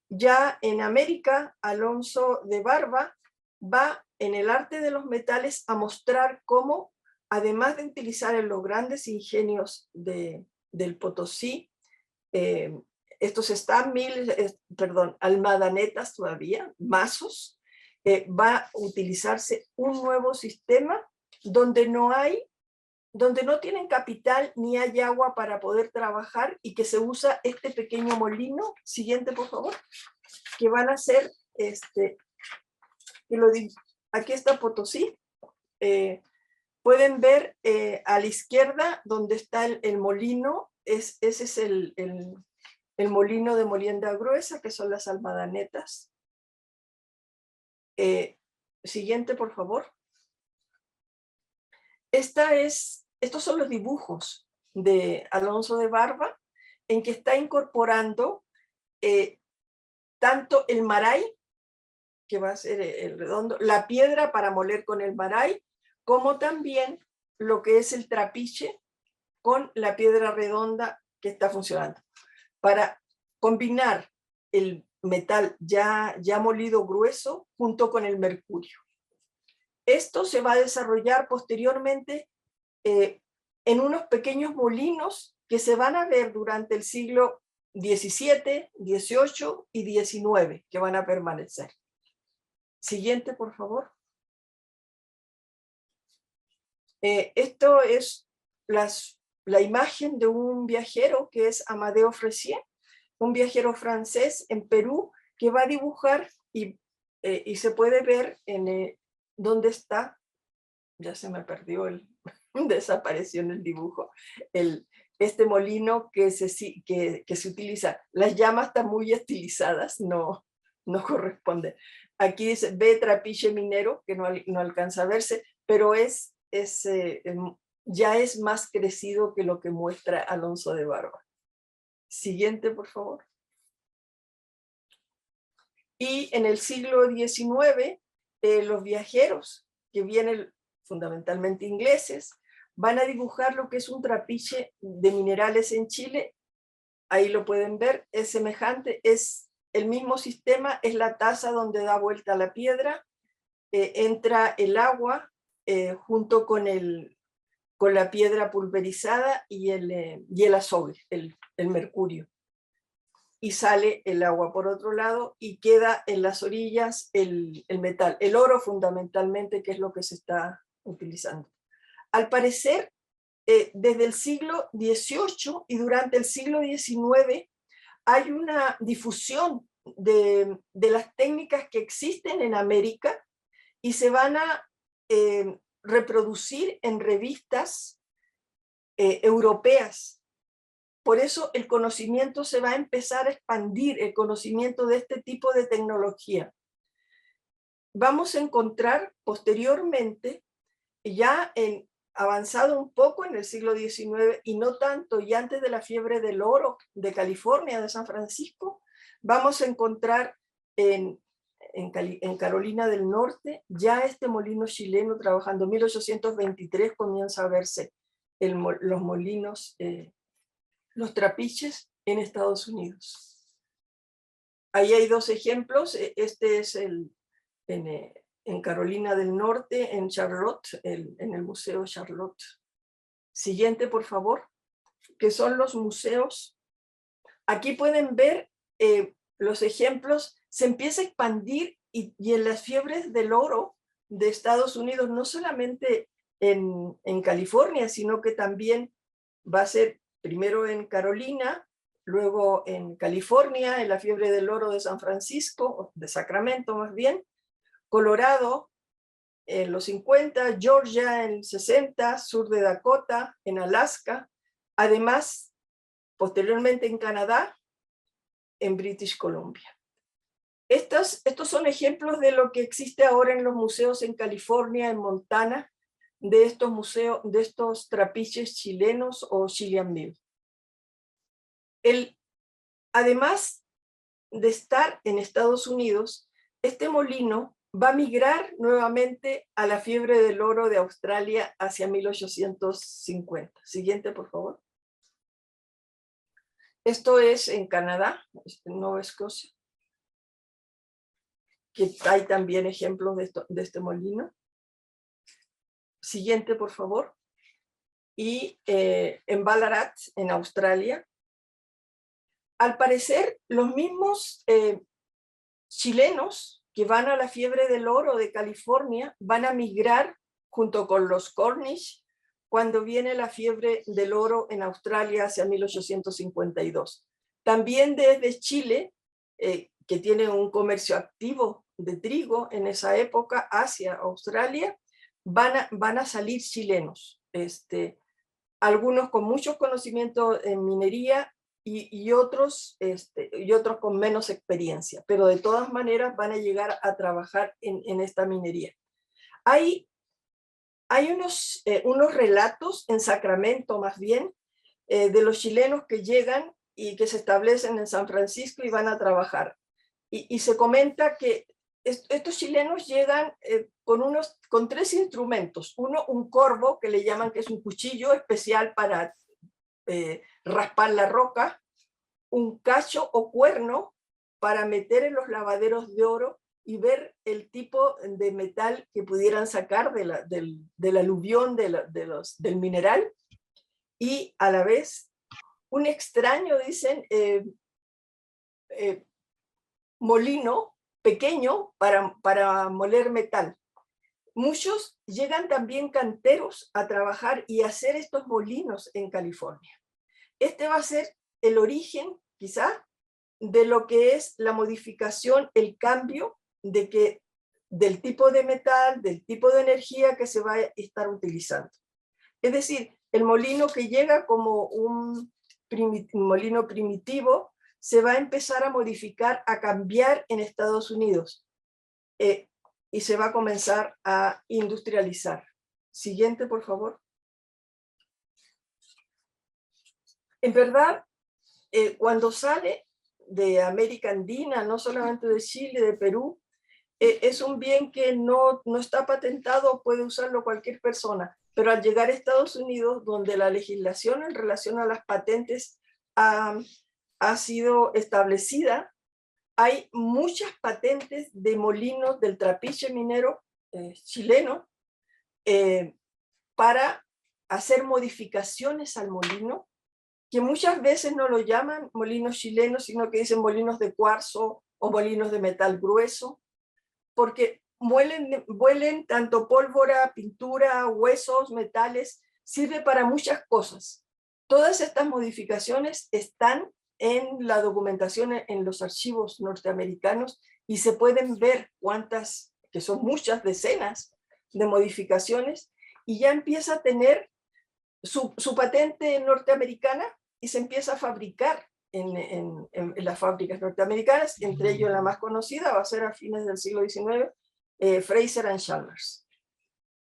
ya en América, Alonso de Barba va en el arte de los metales a mostrar cómo, además de utilizar en los grandes ingenios del Potosí, estos stand mills, almadanetas todavía, mazos, va a utilizarse un nuevo sistema donde no tienen capital ni hay agua para poder trabajar, y que se usa este pequeño molino. Siguiente, por favor. Que van a ser, aquí está Potosí. Pueden ver a la izquierda donde está el molino. Ese es el molino de molienda gruesa, que son las almadanetas. Siguiente, por favor. Estos son los dibujos de Alonso de Barba, en que está incorporando tanto el maray, que va a ser el redondo, la piedra para moler con el maray, como también lo que es el trapiche con la piedra redonda que está funcionando, para combinar el metal ya molido grueso junto con el mercurio. Esto se va a desarrollar posteriormente en unos pequeños molinos que se van a ver durante el siglo XVII, XVIII y XIX, que van a permanecer. Siguiente, por favor. Esto es la imagen de un viajero que es Amadeo Fressier, un viajero francés en Perú, que va a dibujar y se puede ver en dónde está. Ya se me perdió desapareció en el dibujo, este molino que se utiliza. Las llamas están muy estilizadas, no corresponden. Aquí dice B trapiche minero, que no alcanza a verse, pero ya es más crecido que lo que muestra Alonso de Barba. Siguiente, por favor. Y en el siglo XIX, los viajeros, que vienen fundamentalmente ingleses, van a dibujar lo que es un trapiche de minerales en Chile. Ahí lo pueden ver, es semejante, es el mismo sistema, es la taza donde da vuelta la piedra, entra el agua junto con la piedra pulverizada y el azogue, el mercurio. Y sale el agua por otro lado y queda en las orillas el metal, el oro fundamentalmente, que es lo que se está utilizando. Al parecer, desde el siglo XVIII y durante el siglo XIX hay una difusión de las técnicas que existen en América y se van a reproducir en revistas europeas. Por eso el conocimiento se va a empezar a expandir, el conocimiento de este tipo de tecnología. Vamos a encontrar posteriormente, ya avanzado un poco en el siglo XIX y no tanto, y antes de la fiebre del oro de California, de San Francisco, vamos a encontrar en Carolina del Norte ya este molino chileno trabajando. En 1823 comienza a verse los molinos, los trapiches en Estados Unidos. Ahí hay dos ejemplos. Este es en Carolina del Norte, en Charlotte, en el Museo Charlotte. Siguiente, por favor, que son los museos. Aquí pueden ver los ejemplos. Se empieza a expandir y en las fiebres del oro de Estados Unidos, no solamente en California, sino que también va a ser primero en Carolina, luego en California, en la fiebre del oro de San Francisco, de Sacramento más bien, Colorado en los 50, Georgia en 60, sur de Dakota, en Alaska, además, posteriormente en Canadá, en British Columbia. Estos son ejemplos de lo que existe ahora en los museos en California, en Montana, de estos museos, de estos trapiches chilenos o Chilean Mill. Además de estar en Estados Unidos, este molino va a migrar nuevamente a la fiebre del oro de Australia hacia 1850. Siguiente, por favor. Esto es en Canadá, en Nueva Escocia, que hay también ejemplos de este molino. Siguiente, por favor. Y en Ballarat, en Australia. Al parecer, los mismos chilenos que van a la fiebre del oro de California van a migrar junto con los Cornish cuando viene la fiebre del oro en Australia hacia 1852. También desde Chile, que tiene un comercio activo de trigo en esa época hacia Australia, van a salir chilenos, algunos con muchos conocimientos en minería y otros con menos experiencia, pero de todas maneras van a llegar a trabajar en esta minería. Hay unos relatos en Sacramento más bien, de los chilenos que llegan y que se establecen en San Francisco y van a trabajar. Y se comenta que estos chilenos llegan con 3 instrumentos. Uno, un corvo, que le llaman, que es un cuchillo especial para raspar la roca, un cacho o cuerno para meter en los lavaderos de oro y ver el tipo de metal que pudieran sacar del aluvión del mineral, y a la vez un extraño, dicen, molino pequeño para moler metal. Muchos llegan también canteros a trabajar y hacer estos molinos en California. Este va a ser el origen, quizá, de lo que es la modificación, el cambio del tipo de metal, del tipo de energía que se va a estar utilizando. Es decir, el molino que llega como un molino primitivo se va a empezar a modificar, a cambiar en Estados Unidos, y se va a comenzar a industrializar. Siguiente, por favor. En verdad, cuando sale de América Andina, no solamente de Chile, de Perú, es un bien que no está patentado, puede usarlo cualquier persona, pero al llegar a Estados Unidos, donde la legislación en relación a las patentes ha sido establecida, hay muchas patentes de molinos del trapiche minero chileno para hacer modificaciones al molino, que muchas veces no lo llaman molinos chilenos, sino que dicen molinos de cuarzo o molinos de metal grueso, porque muelen tanto pólvora, pintura, huesos, metales, sirve para muchas cosas. Todas estas modificaciones están en la documentación, en los archivos norteamericanos, y se pueden ver cuántas, que son muchas decenas de modificaciones, y ya empieza a tener su patente norteamericana y se empieza a fabricar en las fábricas norteamericanas, entre ellos la más conocida va a ser a fines del siglo XIX, Fraser and Chalmers.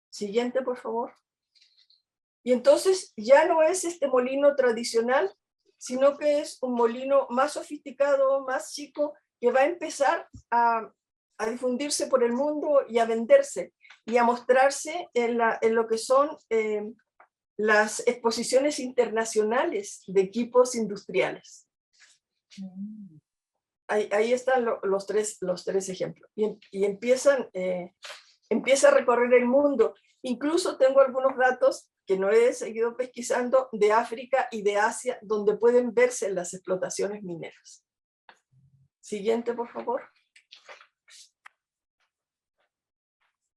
Siguiente, por favor. Y entonces ya no es este molino tradicional, sino que es un molino más sofisticado, más chico, que va a empezar a difundirse por el mundo y a venderse y a mostrarse en lo que son las exposiciones internacionales de equipos industriales. Ahí están los tres ejemplos. Y empieza a recorrer el mundo. Incluso tengo algunos datos que no he seguido pesquisando de África y de Asia, donde pueden verse las explotaciones mineras. Siguiente, por favor.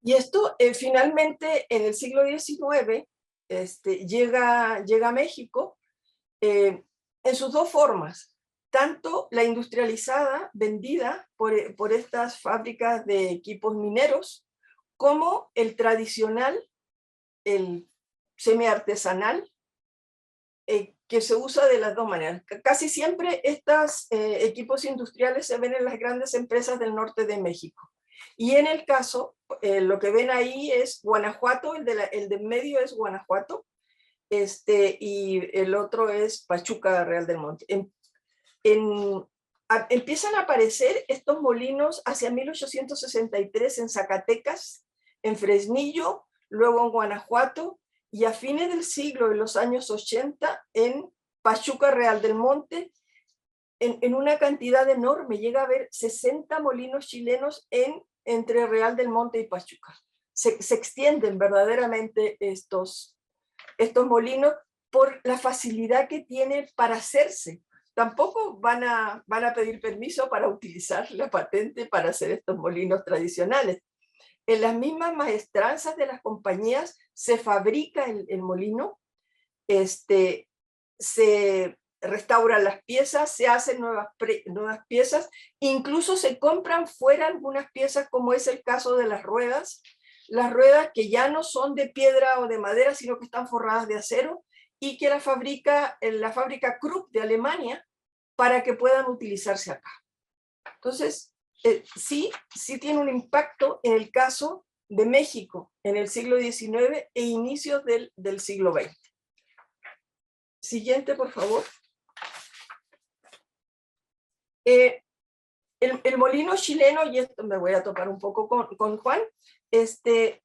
Y esto finalmente en el siglo XIX llega a México en sus dos formas. Tanto la industrializada, vendida por estas fábricas de equipos mineros, como el tradicional, el semiartesanal, que se usa de las dos maneras. Casi siempre estos equipos industriales se ven en las grandes empresas del norte de México. Y en el caso, lo que ven ahí es Guanajuato, el de medio es Guanajuato, y el otro es Pachuca, Real del Monte. Empiezan a aparecer estos molinos hacia 1863 en Zacatecas, en Fresnillo, luego en Guanajuato, y a fines del siglo, en los años 80, en Pachuca, Real del Monte, en una cantidad enorme. Llega a haber 60 molinos chilenos entre Real del Monte y Pachuca. Se extienden verdaderamente estos molinos por la facilidad que tiene para hacerse. tampoco van a pedir permiso para utilizar la patente para hacer estos molinos tradicionales. En las mismas maestranzas de las compañías se fabrica el molino, se restauran las piezas, se hacen nuevas piezas, incluso se compran fuera algunas piezas, como es el caso de las ruedas que ya no son de piedra o de madera, sino que están forradas de acero, y que la fabrica Krupp de Alemania para que puedan utilizarse acá. Entonces, sí tiene un impacto en el caso de México en el siglo XIX e inicios del siglo XX. Siguiente, por favor. El molino chileno, y esto me voy a topar un poco con Juan, este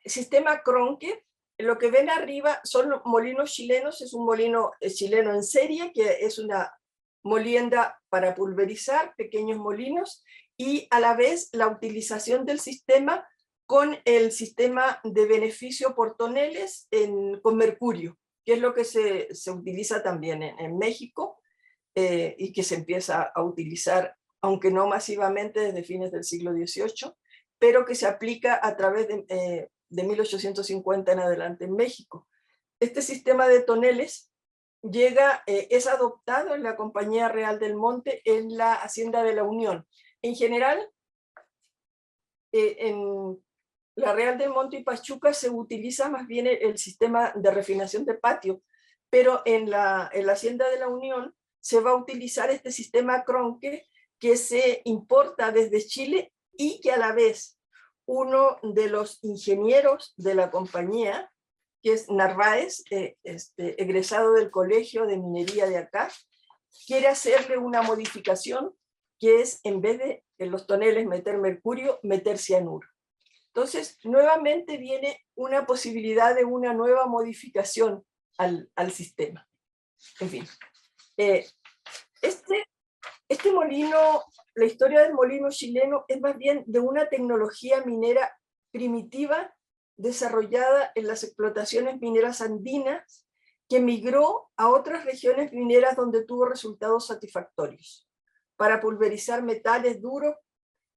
sistema Krohnke, lo que ven arriba son molinos chilenos, es un molino chileno en serie, que es una molienda para pulverizar, pequeños molinos, y a la vez la utilización del sistema con el sistema de beneficio por toneles con mercurio, que es lo que se utiliza también en México, y que se empieza a utilizar, aunque no masivamente desde fines del siglo XVIII, pero que se aplica a través de 1850 en adelante en México. Este sistema de toneles es adoptado en la Compañía Real del Monte, en la Hacienda de la Unión. En general, en la Real del Monte y Pachuca se utiliza más bien el sistema de refinación de patio, pero en la Hacienda de la Unión se va a utilizar este sistema Krohnke, que se importa desde Chile, y que a la vez uno de los ingenieros de la compañía, que es Narváez, egresado del Colegio de Minería de acá, quiere hacerle una modificación, que es, en vez de en los toneles meter mercurio, meter cianuro. Entonces, nuevamente viene una posibilidad de una nueva modificación al sistema. En fin, este molino, la historia del molino chileno es más bien de una tecnología minera primitiva desarrollada en las explotaciones mineras andinas, que migró a otras regiones mineras donde tuvo resultados satisfactorios para pulverizar metales duros,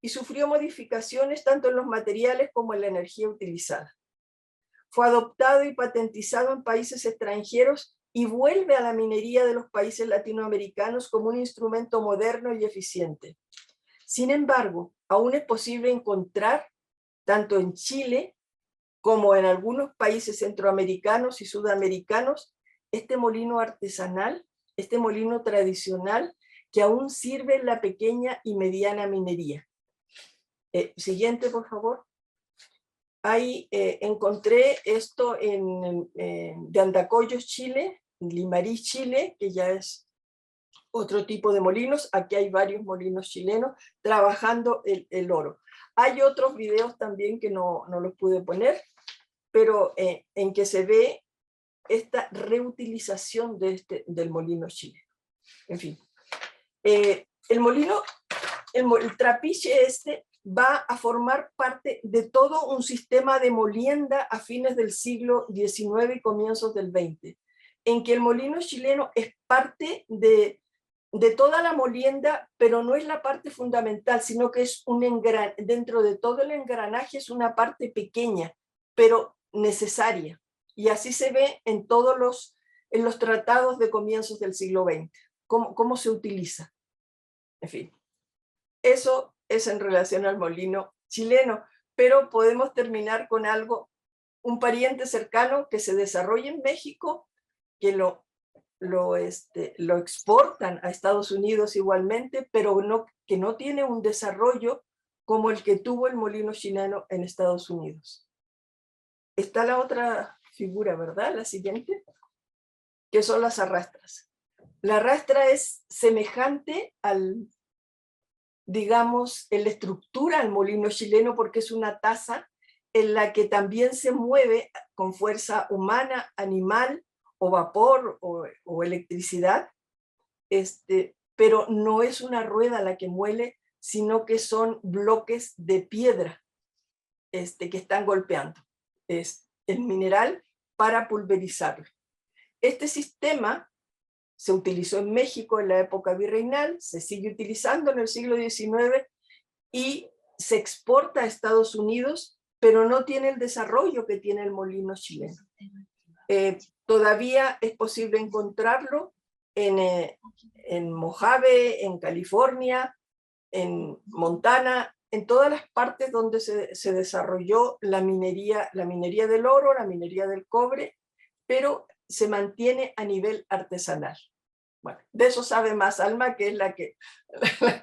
y sufrió modificaciones tanto en los materiales como en la energía utilizada. Fue adoptado y patentizado en países extranjeros y vuelve a la minería de los países latinoamericanos como un instrumento moderno y eficiente. Sin embargo, aún es posible encontrar, tanto en Chile como en algunos países centroamericanos y sudamericanos, este molino artesanal, este molino tradicional, que aún sirve en la pequeña y mediana minería. Siguiente, por favor. Ahí encontré esto de Andacollos, Chile, Limarí, Chile, que ya es otro tipo de molinos. Aquí hay varios molinos chilenos trabajando el oro. Hay otros videos también que no los pude poner, pero en que se ve esta reutilización del molino chileno. En fin, el trapiche va a formar parte de todo un sistema de molienda a fines del siglo XIX y comienzos del XX, en que el molino chileno es parte de toda la molienda, pero no es la parte fundamental, sino que es dentro de todo el engranaje es una parte pequeña, pero necesaria. Y así se ve en los tratados de comienzos del siglo XX, cómo se utiliza. En fin, eso es en relación al molino chileno, pero podemos terminar con un pariente cercano que se desarrolla en México, que lo exportan a Estados Unidos igualmente, pero que no tiene un desarrollo como el que tuvo el molino chileno en Estados Unidos. Está la otra figura, ¿verdad? La siguiente, que son las arrastras. La arrastra es semejante digamos, en la estructura al molino chileno, porque es una taza en la que también se mueve con fuerza humana, animal, o vapor, o electricidad, pero no es una rueda la que muele, sino que son bloques de piedra que están golpeando el mineral para pulverizarlo. Este sistema se utilizó en México en la época virreinal, se sigue utilizando en el siglo XIX y se exporta a Estados Unidos, pero no tiene el desarrollo que tiene el molino chileno. Todavía es posible encontrarlo en Mojave, en California, en Montana, en todas las partes donde se desarrolló la minería del oro, la minería del cobre, pero se mantiene a nivel artesanal. Bueno, de eso sabe más Alma, que es la que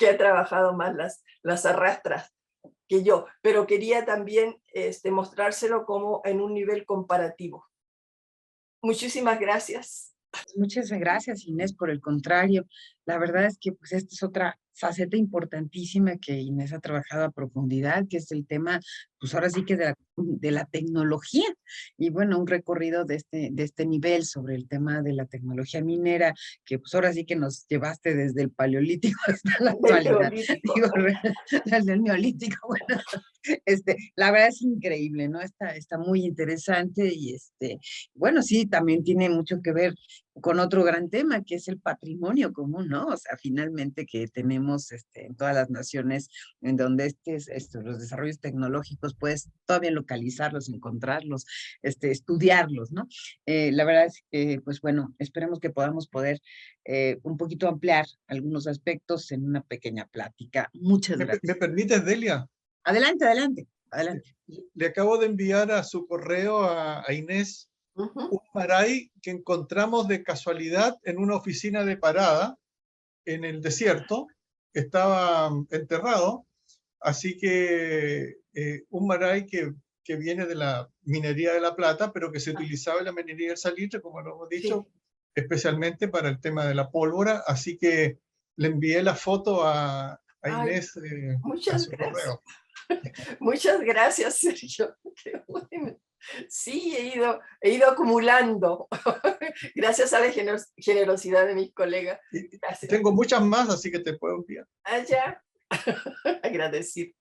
ha trabajado más las arrastras que yo, pero quería también mostrárselo como en un nivel comparativo. Muchísimas gracias. Muchas gracias, Inés, por el contrario. La verdad es que pues esta es otra faceta importantísima que Inés ha trabajado a profundidad, que es el tema, pues ahora sí que de la tecnología. Y bueno, un recorrido de este nivel sobre el tema de la tecnología minera, que pues ahora sí que nos llevaste desde el paleolítico hasta la actualidad. Digo, desde el neolítico, bueno. La verdad es increíble, ¿no? Está muy interesante y bueno, sí, también tiene mucho que ver con otro gran tema, que es el patrimonio común, ¿no? O sea, finalmente que tenemos en todas las naciones en donde los desarrollos tecnológicos, puedes todavía localizarlos, encontrarlos, estudiarlos, ¿no? La verdad es que, pues bueno, esperemos que podamos poder un poquito ampliar algunos aspectos en una pequeña plática. Muchas ¿Me gracias. permites, Delia? Adelante, adelante, adelante. Le acabo de enviar a su correo a Inés un maray que encontramos de casualidad en una oficina de parada en el desierto. Estaba enterrado, así que un maray que viene de la minería de la plata, pero que se utilizaba en la minería del salitre, como lo hemos dicho, sí, especialmente para el tema de la pólvora. Así que le envié la foto a Inés a su correo. Muchas gracias, Sergio. Qué bueno. Sí, he ido acumulando, gracias a la generosidad de mis colegas. Gracias. Tengo muchas más, así que te puedo enviar. Allá, agradecido.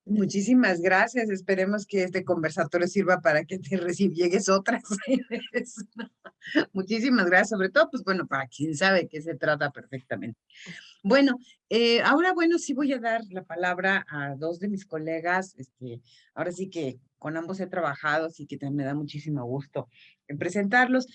Muchísimas gracias. Esperemos que este conversatorio sirva para que te llegues otras. Muchísimas gracias, sobre todo, pues bueno, para quien sabe qué se trata perfectamente. Bueno, ahora, bueno, sí voy a dar la palabra a dos de mis colegas, ahora sí que con ambos he trabajado, así que también me da muchísimo gusto en presentarlos.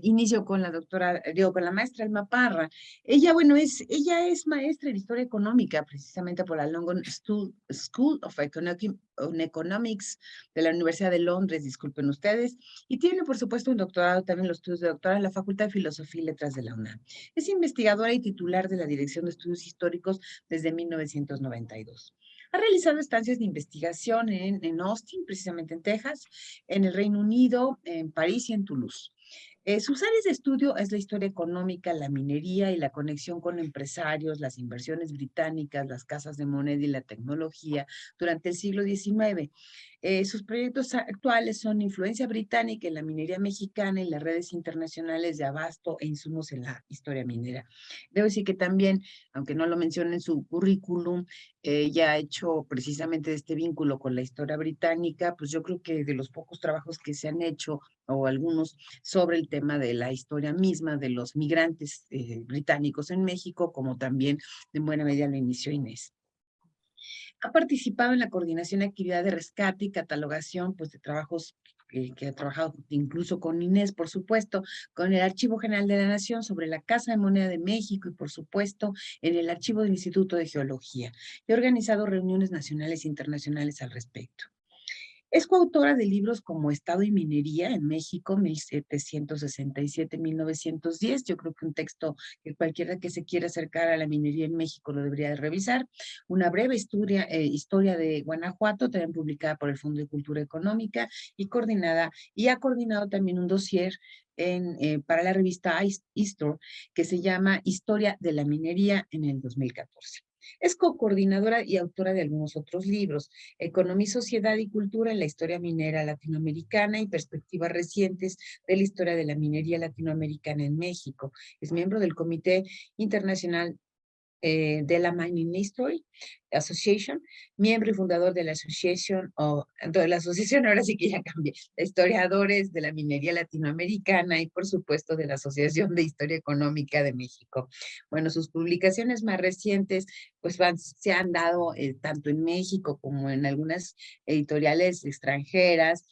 Inicio con la con la maestra Alma Parra. Ella, bueno, ella es maestra en Historia Económica, precisamente por la London School of Economics de la Universidad de Londres, disculpen ustedes, y tiene, por supuesto, un doctorado, también los estudios de doctorado en la Facultad de Filosofía y Letras de la UNAM. Es investigadora y titular de la Dirección de Estudios Históricos desde 1992. Ha realizado estancias de investigación en Austin, precisamente en Texas, en el Reino Unido, en París y en Toulouse. Sus áreas de estudio es la historia económica, la minería y la conexión con empresarios, las inversiones británicas, las casas de moneda y la tecnología durante el siglo XIX. Sus proyectos actuales son influencia británica en la minería mexicana y las redes internacionales de abasto e insumos en la historia minera. Debo decir que también, aunque no lo menciona en su currículum, ya ha hecho precisamente este vínculo con la historia británica, pues yo creo que de los pocos trabajos que se han hecho, o algunos, sobre el tema de la historia misma de los migrantes británicos en México, como también en buena medida lo inició Inés. Ha participado en la coordinación de actividad de rescate y catalogación, pues, de trabajos que ha trabajado incluso con Inés, por supuesto, con el Archivo General de la Nación sobre la Casa de Moneda de México y, por supuesto, en el Archivo del Instituto de Geología. Y ha organizado reuniones nacionales e internacionales al respecto. Es coautora de libros como Estado y Minería en México, 1767-1910. Yo creo que un texto que cualquiera que se quiera acercar a la minería en México lo debería de revisar. Una breve historia de Guanajuato, también publicada por el Fondo de Cultura Económica y ha coordinado también un dossier para la revista Histor, que se llama Historia de la Minería en el 2014. Es co-coordinadora y autora de algunos otros libros: Economía, Sociedad y Cultura en la Historia Minera Latinoamericana y Perspectivas Recientes de la Historia de la Minería Latinoamericana en México. Es miembro del Comité Internacional de la Mining History Association, miembro y fundador de la asociación, ahora sí que ya cambié, de historiadores de la minería latinoamericana y por supuesto de la Asociación de Historia Económica de México. Bueno, sus publicaciones más recientes pues se han dado tanto en México como en algunas editoriales extranjeras.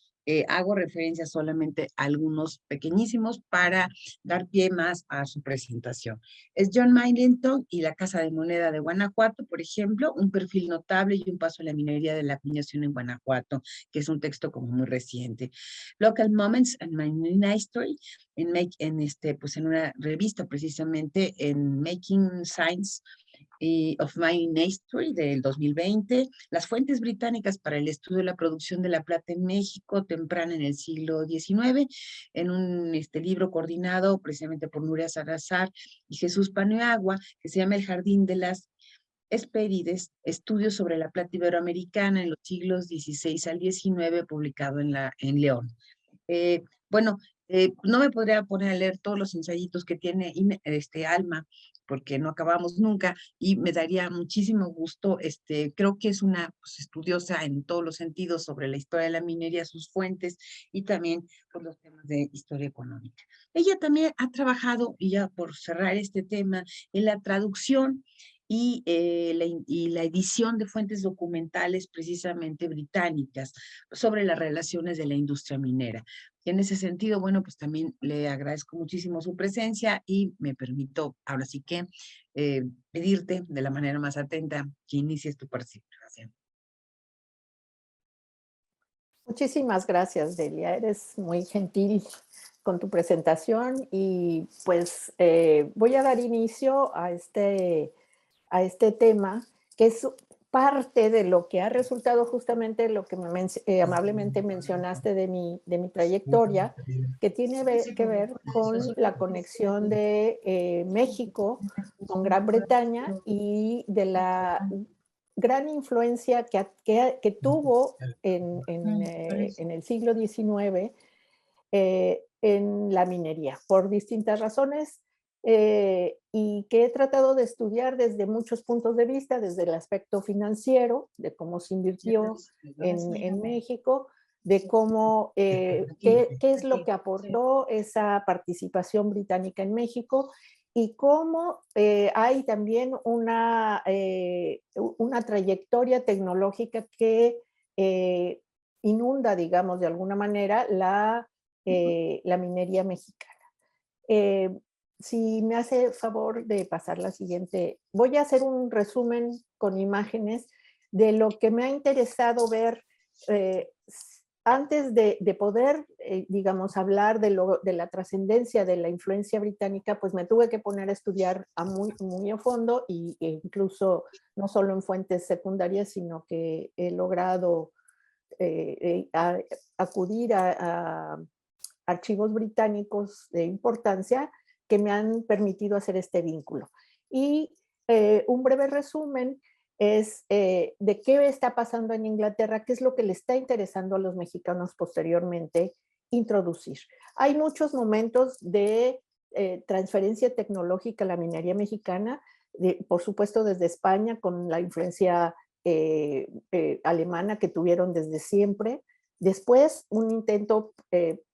Hago referencia solamente a algunos pequeñísimos para dar pie más a su presentación. Es John Millington y la Casa de Moneda de Guanajuato, por ejemplo, un perfil notable y un paso a la minería de la acuñación en Guanajuato, que es un texto como muy reciente. Local Moments and Mining History, pues en una revista precisamente en Making Science of Mining History del 2020, las fuentes británicas para el estudio de la producción de la plata en México temprana en el siglo XIX, en un libro coordinado precisamente por Nuria Salazar y Jesús Paniagua, que se llama El Jardín de las Hespérides, estudios sobre la plata iberoamericana en los siglos XVI al XIX, publicado en León. Bueno, no me podría poner a leer todos los ensayitos que tiene Alma, porque no acabamos nunca, y me daría muchísimo gusto, creo que es una pues, estudiosa en todos los sentidos sobre la historia de la minería, sus fuentes, y también por los temas de historia económica. Ella también ha trabajado, y ya por cerrar este tema, en la traducción y la edición de fuentes documentales precisamente británicas sobre las relaciones de la industria minera. Y en ese sentido, bueno, pues también le agradezco muchísimo su presencia y me permito ahora sí que pedirte de la manera más atenta que inicies tu participación. Muchísimas gracias, Delia. Eres muy gentil con tu presentación y pues voy a dar inicio a este tema, que es parte de lo que ha resultado justamente lo que amablemente mencionaste de mi trayectoria, que tiene que ver con la conexión de México con Gran Bretaña y de la gran influencia que tuvo en el siglo XIX en la minería, por distintas razones, y que he tratado de estudiar desde muchos puntos de vista, desde el aspecto financiero, de cómo se invirtió en México, de cómo, qué es lo que aportó esa participación británica en México y cómo hay también una trayectoria tecnológica que inunda, digamos, de alguna manera la minería mexicana. Si me hace favor de pasar la siguiente, voy a hacer un resumen con imágenes de lo que me ha interesado ver antes de poder, digamos, hablar de la trascendencia de la influencia británica, pues me tuve que poner a estudiar muy a fondo e incluso no solo en fuentes secundarias, sino que he logrado acudir a archivos británicos de importancia que me han permitido hacer este vínculo. Y un breve resumen es de qué está pasando en Inglaterra, qué es lo que le está interesando a los mexicanos posteriormente introducir. Hay muchos momentos de transferencia tecnológica a la minería mexicana, por supuesto desde España con la influencia alemana que tuvieron desde siempre. Después, un intento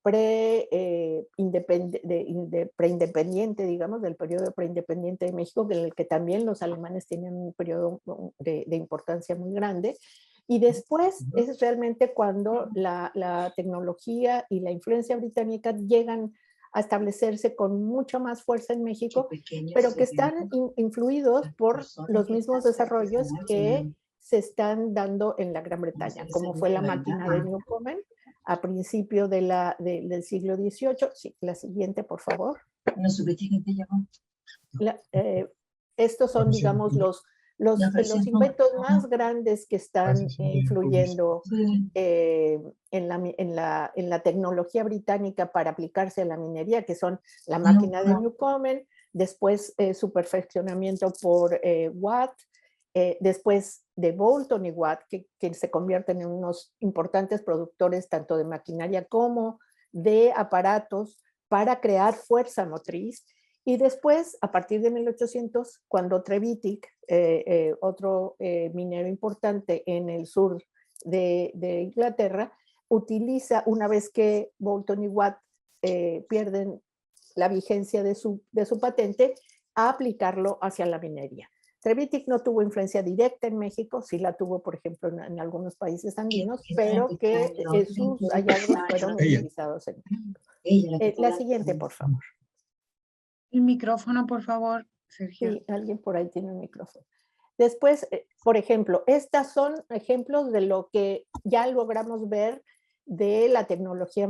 preindependiente, digamos, del periodo preindependiente de México, en el que también los alemanes tienen un periodo de importancia muy grande. Y después es realmente cuando la tecnología y la influencia británica llegan a establecerse con mucha más fuerza en México, pero que están influidos por los mismos desarrollos que se están dando en la Gran Bretaña, como fue la máquina de Newcomen a principio del siglo XVIII. Sí, la siguiente, por favor. Estos son, digamos, los inventos más grandes que están influyendo en la tecnología británica para aplicarse a la minería, que son la máquina de Newcomen, después su perfeccionamiento por Watt, después de Boulton y Watt, que se convierten en unos importantes productores tanto de maquinaria como de aparatos para crear fuerza motriz. Y después, a partir de 1800, cuando Trevithick, otro minero importante en el sur de Inglaterra, utiliza, una vez que Boulton y Watt pierden la vigencia de su patente, a aplicarlo hacia la minería. Trevithick no tuvo influencia directa en México, sí la tuvo, por ejemplo, en algunos países andinos, pero que sus hallazgos fueron utilizados en México. La siguiente, por favor. El micrófono, por favor, Sergio. Sí, alguien por ahí tiene un micrófono. Después, por ejemplo, estas son ejemplos de lo que ya logramos ver de la tecnología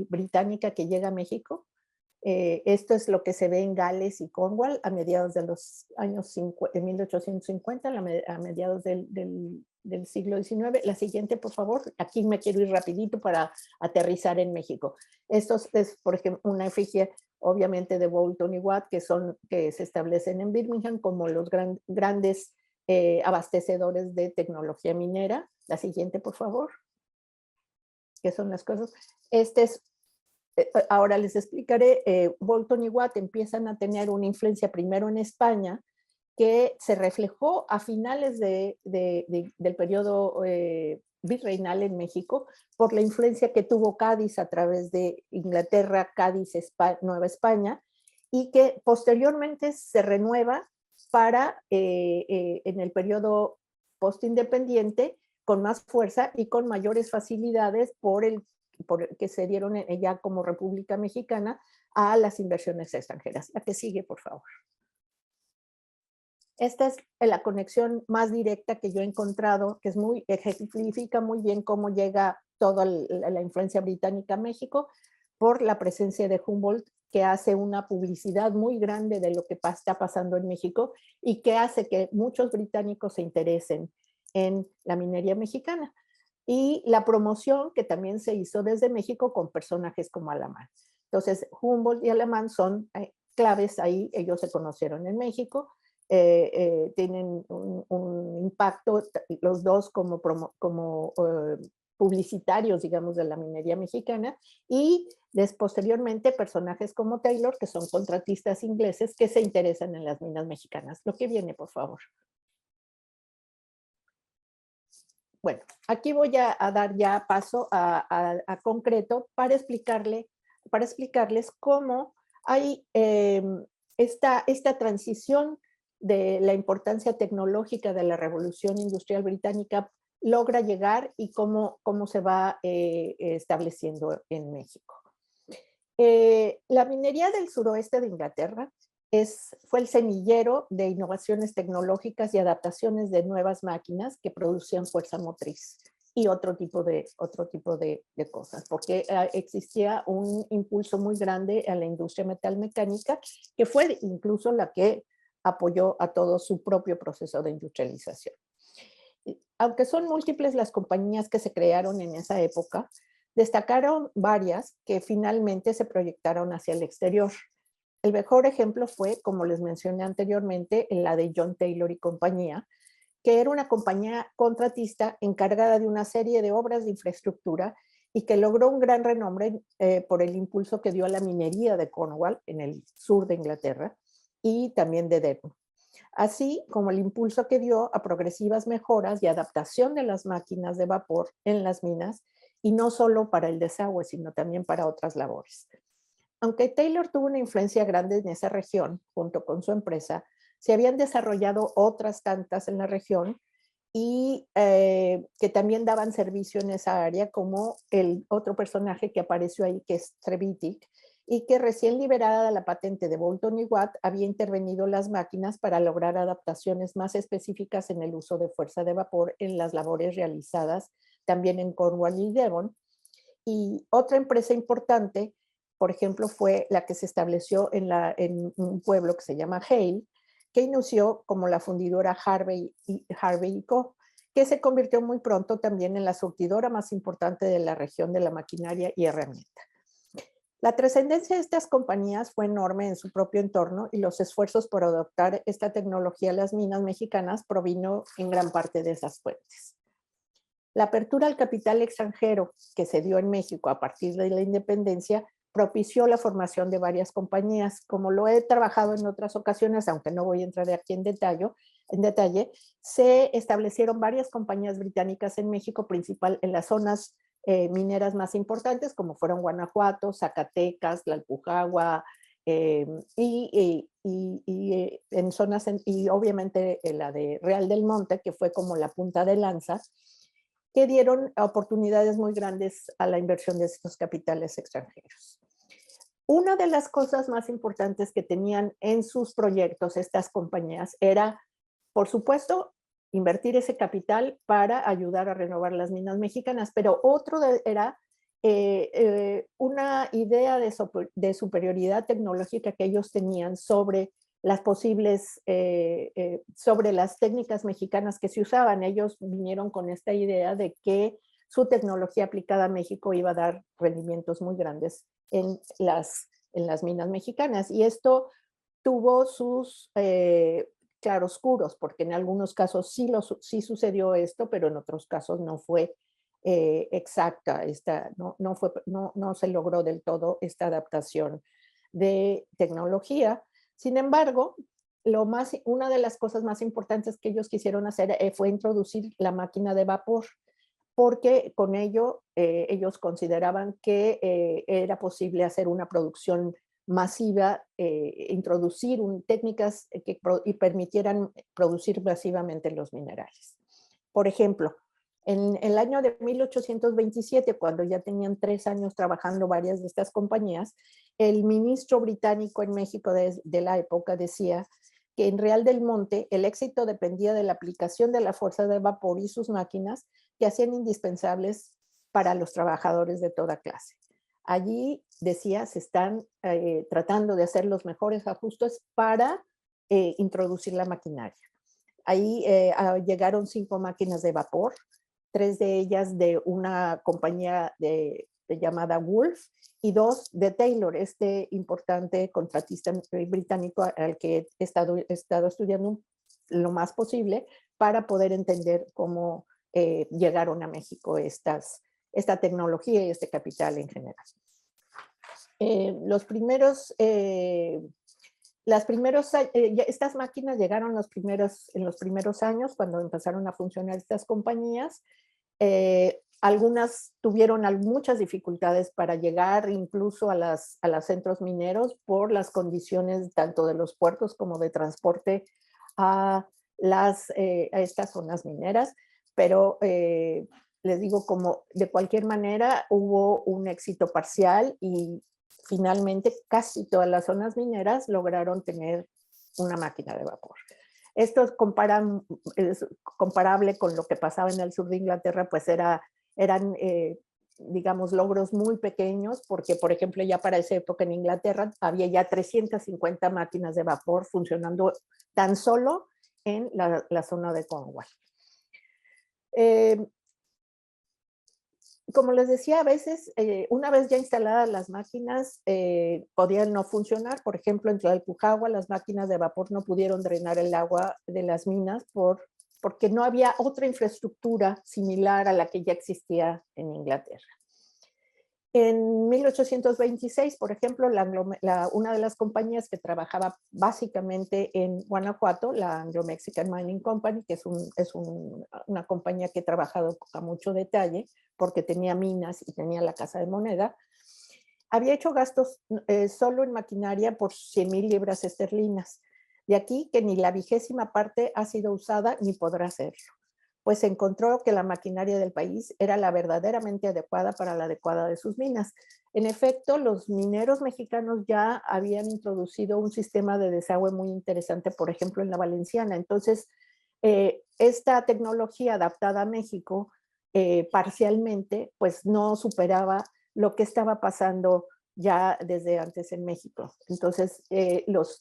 británica que llega a México. Esto es lo que se ve en Gales y Cornwall a mediados de los años 1850, a mediados del siglo XIX. La siguiente, por favor. Aquí me quiero ir rapidito para aterrizar en México. Esto es, por ejemplo, una efigie, obviamente, de Boulton y Watt, que se establecen en Birmingham como los grandes abastecedores de tecnología minera. La siguiente, por favor. ¿Qué son las cosas? Ahora les explicaré. Boulton y Watt empiezan a tener una influencia primero en España, que se reflejó a finales del periodo virreinal en México, por la influencia que tuvo Cádiz a través de Inglaterra, Cádiz, Nueva España, y que posteriormente se renueva para en el periodo postindependiente con más fuerza y con mayores facilidades por que se dieron ya como República Mexicana a las inversiones extranjeras. La que sigue, por favor. Esta es la conexión más directa que yo he encontrado, que ejemplifica muy bien cómo llega toda la influencia británica a México, por la presencia de Humboldt, que hace una publicidad muy grande de lo que está pasando en México y que hace que muchos británicos se interesen en la minería mexicana. Y la promoción que también se hizo desde México con personajes como Alamán. Entonces, Humboldt y Alamán son claves ahí. Ellos se conocieron en México, tienen un impacto los dos como publicitarios, digamos, de la minería mexicana, y posteriormente personajes como Taylor, que son contratistas ingleses que se interesan en las minas mexicanas. Lo que viene, por favor. Bueno, aquí voy a dar ya paso a concreto para explicarles cómo hay esta transición de la importancia tecnológica de la Revolución Industrial Británica logra llegar y cómo se va estableciendo en México. La minería del suroeste de Inglaterra fue el semillero de innovaciones tecnológicas y adaptaciones de nuevas máquinas que producían fuerza motriz y otro tipo de cosas, porque existía un impulso muy grande a la industria metalmecánica, que fue incluso la que apoyó a todo su propio proceso de industrialización. Aunque son múltiples las compañías que se crearon en esa época, destacaron varias que finalmente se proyectaron hacia el exterior. El mejor ejemplo fue, como les mencioné anteriormente, la de John Taylor y compañía, que era una compañía contratista encargada de una serie de obras de infraestructura y que logró un gran renombre por el impulso que dio a la minería de Cornwall, en el sur de Inglaterra, y también de Devon, así como el impulso que dio a progresivas mejoras y adaptación de las máquinas de vapor en las minas, y no solo para el desagüe, sino también para otras labores. Aunque Taylor tuvo una influencia grande en esa región, junto con su empresa, se habían desarrollado otras tantas en la región y que también daban servicio en esa área, como el otro personaje que apareció ahí, que es Trevithick, y que recién liberada la patente de Boulton y Watt había intervenido las máquinas para lograr adaptaciones más específicas en el uso de fuerza de vapor en las labores realizadas también en Cornwall y Devon. Y otra empresa importante, por ejemplo, fue la que se estableció en un pueblo que se llama Hale, que inició como la fundidora Harvey y Co., que se convirtió muy pronto también en la surtidora más importante de la región de la maquinaria y herramienta. La trascendencia de estas compañías fue enorme en su propio entorno, y los esfuerzos por adoptar esta tecnología a las minas mexicanas provino en gran parte de esas fuentes. La apertura al capital extranjero que se dio en México a partir de la independencia propició la formación de varias compañías. Como lo he trabajado en otras ocasiones, aunque no voy a entrar aquí en detalle, se establecieron varias compañías británicas en México, principal en las zonas mineras más importantes, como fueron Guanajuato, Zacatecas, Tlalpujahua, en zonas, y obviamente la de Real del Monte, que fue como la punta de lanza, que dieron oportunidades muy grandes a la inversión de estos capitales extranjeros. Una de las cosas más importantes que tenían en sus proyectos estas compañías era, por supuesto, invertir ese capital para ayudar a renovar las minas mexicanas, pero era una idea de superioridad tecnológica que ellos tenían sobre las posibles, sobre las técnicas mexicanas que se usaban. Ellos vinieron con esta idea de que su tecnología aplicada a México iba a dar rendimientos muy grandes en las minas mexicanas. Y esto tuvo sus claroscuros, porque en algunos casos sí sucedió esto, pero en otros casos no fue exacta, no se logró del todo esta adaptación de tecnología. Sin embargo, una de las cosas más importantes que ellos quisieron hacer fue introducir la máquina de vapor, porque con ello ellos consideraban que era posible hacer una producción masiva, introducir técnicas que permitieran producir masivamente los minerales. Por ejemplo, en el año de 1827, cuando ya tenían 3 años trabajando varias de estas compañías, el ministro británico en México de la época decía que en Real del Monte el éxito dependía de la aplicación de la fuerza de vapor y sus máquinas que hacían indispensables para los trabajadores de toda clase. Allí, decía, se están tratando de hacer los mejores ajustes para introducir la maquinaria. Ahí llegaron 5 máquinas de vapor, 3 de ellas de una compañía llamada Wolf y 2 de Taylor, este importante contratista británico al que he estado estudiando lo más posible para poder entender cómo llegaron a México esta tecnología y este capital en general. Estas máquinas llegaron en los primeros años cuando empezaron a funcionar estas compañías. Algunas tuvieron muchas dificultades para llegar incluso a los centros mineros por las condiciones tanto de los puertos como de transporte a estas zonas mineras, pero les digo, como de cualquier manera hubo un éxito parcial y finalmente casi todas las zonas mineras lograron tener una máquina de vapor. Esto es comparable con lo que pasaba en el sur de Inglaterra, pues eran, digamos, logros muy pequeños, porque, por ejemplo, ya para esa época en Inglaterra había ya 350 máquinas de vapor funcionando tan solo en la zona de Cornwall. Como les decía, a veces, una vez ya instaladas las máquinas, podían no funcionar. Por ejemplo, en Tlalpujahua, las máquinas de vapor no pudieron drenar el agua de las minas porque no había otra infraestructura similar a la que ya existía en Inglaterra. En 1826, por ejemplo, una de las compañías que trabajaba básicamente en Guanajuato, la Anglo Mexican Mining Company, que es una compañía que he trabajado a mucho detalle porque tenía minas y tenía la Casa de Moneda, había hecho gastos solo en maquinaria por 100,000 libras esterlinas. De aquí que ni la 20ª parte ha sido usada ni podrá serlo, pues encontró que la maquinaria del país era la verdaderamente adecuada para la adecuada de sus minas. En efecto, los mineros mexicanos ya habían introducido un sistema de desagüe muy interesante, por ejemplo, en la Valenciana. Entonces, esta tecnología adaptada a México, parcialmente, pues no superaba lo que estaba pasando ya desde antes en México. Entonces,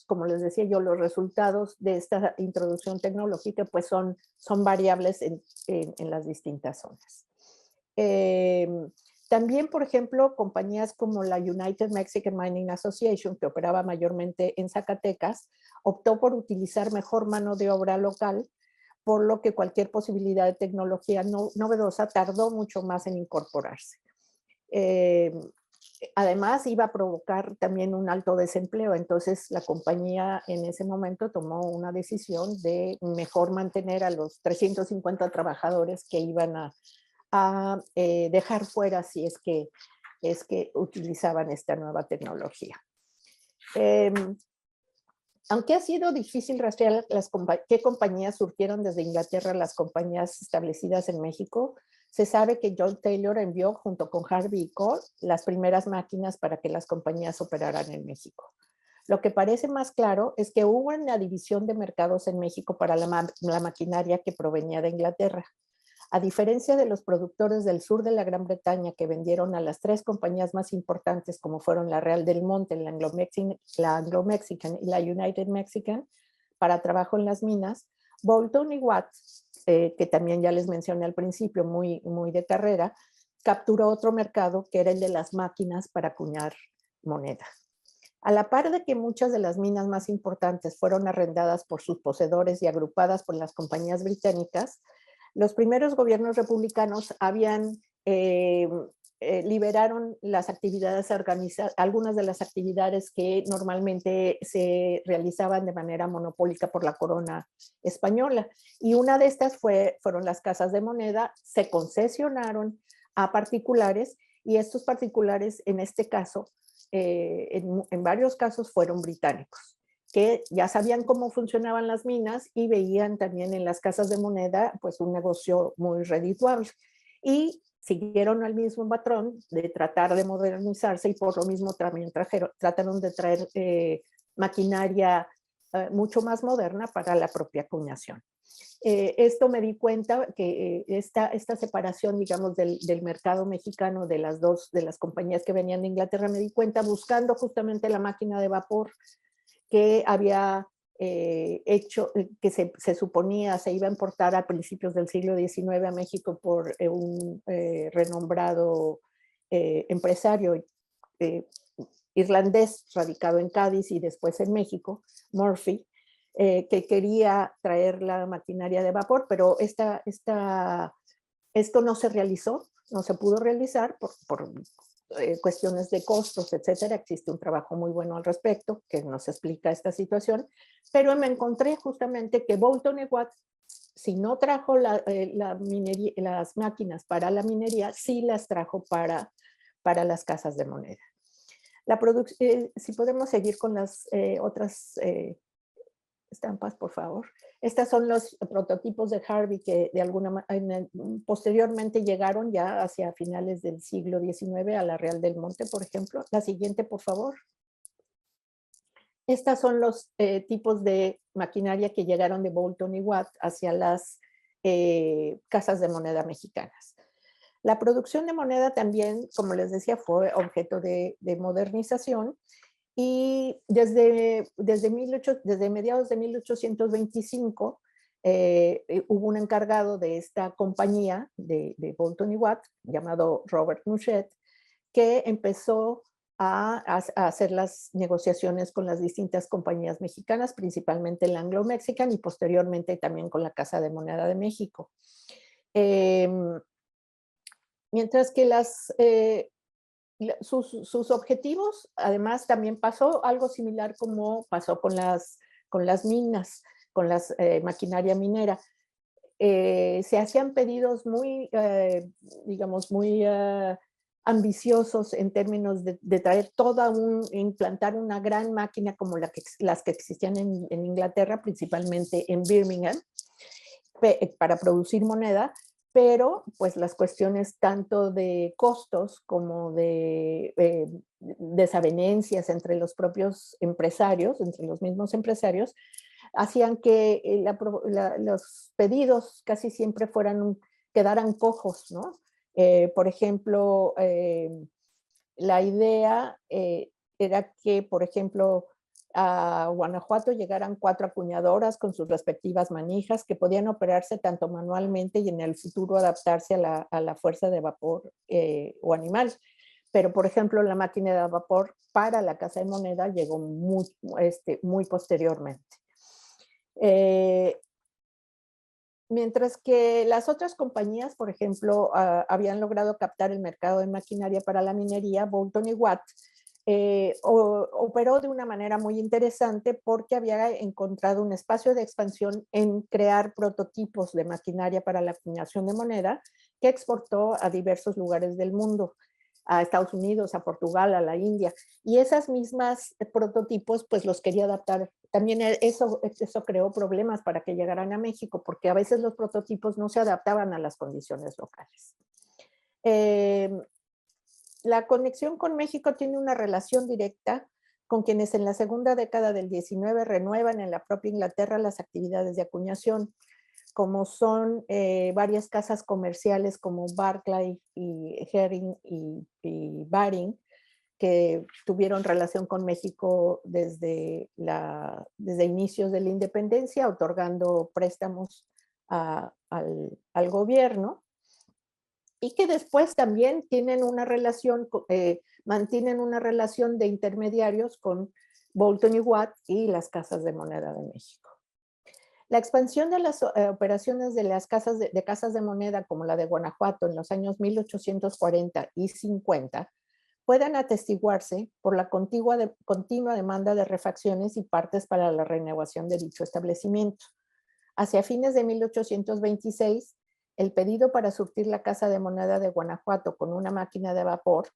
como les decía yo, los resultados de esta introducción tecnológica pues son variables en las distintas zonas. También, por ejemplo, compañías como la United Mexican Mining Association, que operaba mayormente en Zacatecas, optó por utilizar mejor mano de obra local, por lo que cualquier posibilidad de tecnología novedosa tardó mucho más en incorporarse. además iba a provocar también un alto desempleo. Entonces la compañía en ese momento tomó una decisión de mejor mantener a los 350 trabajadores que iban a dejar fuera si es que utilizaban esta nueva tecnología. Aunque ha sido difícil rastrear qué compañías surgieron desde Inglaterra las compañías establecidas en México, se sabe que John Taylor envió junto con Harvey y Cole las primeras máquinas para que las compañías operaran en México. Lo que parece más claro es que hubo una división de mercados en México para la maquinaria que provenía de Inglaterra. A diferencia de los productores del sur de la Gran Bretaña que vendieron a las 3 compañías más importantes como fueron la Real del Monte, la Anglo-Mexican y la United Mexican para trabajo en las minas, Boulton y Watt, que también ya les mencioné al principio, muy de carrera, capturó otro mercado que era el de las máquinas para acuñar moneda. A la par de que muchas de las minas más importantes fueron arrendadas por sus poseedores y agrupadas por las compañías británicas, los primeros gobiernos republicanos liberaron las actividades algunas de las actividades que normalmente se realizaban de manera monopólica por la corona española. Y una de estas fueron las casas de moneda, se concesionaron a particulares y estos particulares en este caso, en varios casos fueron británicos, que ya sabían cómo funcionaban las minas y veían también en las casas de moneda pues un negocio muy redituable. Y siguieron al mismo patrón de tratar de modernizarse y por lo mismo también trataron de traer maquinaria mucho más moderna para la propia acuñación. Esto me di cuenta que esta separación, digamos, del mercado mexicano de las compañías que venían de Inglaterra, me di cuenta buscando justamente la máquina de vapor que había hecho, que se suponía se iba a importar a principios del siglo XIX a México por un renombrado empresario irlandés radicado en Cádiz y después en México, Murphy, que quería traer la maquinaria de vapor, pero esto no se realizó, no se pudo realizar por cuestiones de costos, etcétera. Existe un trabajo muy bueno al respecto que nos explica esta situación, pero me encontré justamente que Boulton y Watt, si no trajo las máquinas para la minería, sí las trajo para las casas de moneda. Si podemos seguir con las otras estampas, por favor. Estos son los prototipos de Harvey que de alguna manera posteriormente llegaron ya hacia finales del siglo XIX a la Real del Monte, por ejemplo. La siguiente, por favor. Estos son los tipos de maquinaria que llegaron de Boulton y Watt hacia las casas de moneda mexicanas. La producción de moneda también, como les decía, fue objeto de modernización. Y desde mediados de 1825 hubo un encargado de esta compañía de Boulton y Watt, llamado Robert Mouchet, que empezó a hacer las negociaciones con las distintas compañías mexicanas, principalmente la Anglo-Mexican y posteriormente también con la Casa de Moneda de México. Mientras que sus objetivos, además también pasó algo similar como pasó con las minas, con la maquinaria minera. Se hacían pedidos muy, digamos, muy ambiciosos en términos de traer implantar una gran máquina como las que existían en Inglaterra, principalmente en Birmingham, para producir moneda, pero pues las cuestiones tanto de costos como de desavenencias entre los propios empresarios, entre los mismos empresarios, hacían que los pedidos casi siempre quedaran cojos, ¿no? Por ejemplo, la idea era que, por ejemplo, a Guanajuato llegaran 4 acuñadoras con sus respectivas manijas que podían operarse tanto manualmente y en el futuro adaptarse a la fuerza de vapor o animal. Pero, por ejemplo, la máquina de vapor para la Casa de Moneda llegó muy posteriormente. mientras que las otras compañías, por ejemplo, habían logrado captar el mercado de maquinaria para la minería, Boulton y Watt operó de una manera muy interesante porque había encontrado un espacio de expansión en crear prototipos de maquinaria para la acuñación de moneda que exportó a diversos lugares del mundo, a Estados Unidos, a Portugal, a la India, y esas mismas prototipos pues los quería adaptar. También eso creó problemas para que llegaran a México, porque a veces los prototipos no se adaptaban a las condiciones locales. La conexión con México tiene una relación directa con quienes en la segunda década del 19 renuevan en la propia Inglaterra las actividades de acuñación, como son varias casas comerciales como Barclay y Herring y Baring, que tuvieron relación con México desde inicios de la independencia, otorgando préstamos al gobierno, y que después también tienen una relación, mantienen una relación de intermediarios con Boulton y Watt y las casas de moneda de México. La expansión de las operaciones de las casas de moneda como la de Guanajuato en los años 1840 y 50 pueden atestiguarse por la continua demanda de refacciones y partes para la renovación de dicho establecimiento. Hacia fines de 1826, el pedido para surtir la Casa de Moneda de Guanajuato con una máquina de vapor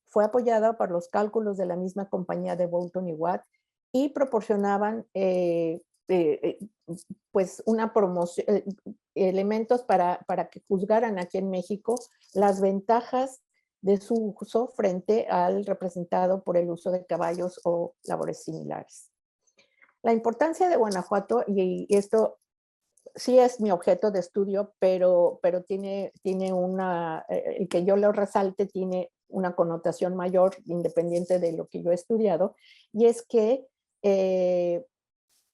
fue apoyado por los cálculos de la misma compañía de Boulton y Watt y proporcionaban pues una promoción, elementos para que juzgaran aquí en México las ventajas de su uso frente al representado por el uso de caballos o labores similares. La importancia de Guanajuato, y esto sí es mi objeto de estudio, pero tiene el que yo lo resalte tiene una connotación mayor, independiente de lo que yo he estudiado, y es que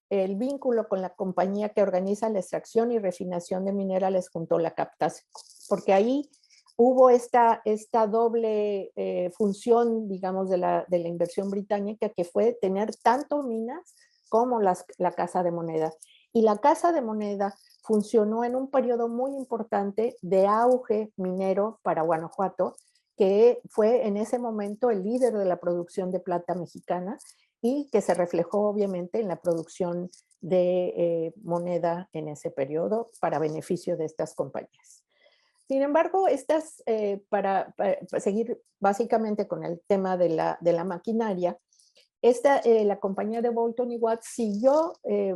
el vínculo con la compañía que organiza la extracción y refinación de minerales junto a la captación, porque ahí hubo esta doble función, digamos, de la inversión británica, que fue tener tanto minas como la Casa de Moneda. Y la Casa de Moneda funcionó en un periodo muy importante de auge minero para Guanajuato, que fue en ese momento el líder de la producción de plata mexicana y que se reflejó obviamente en la producción de moneda en ese periodo para beneficio de estas compañías. Sin embargo, para seguir básicamente con el tema de la maquinaria, la compañía de Boulton y Watt siguió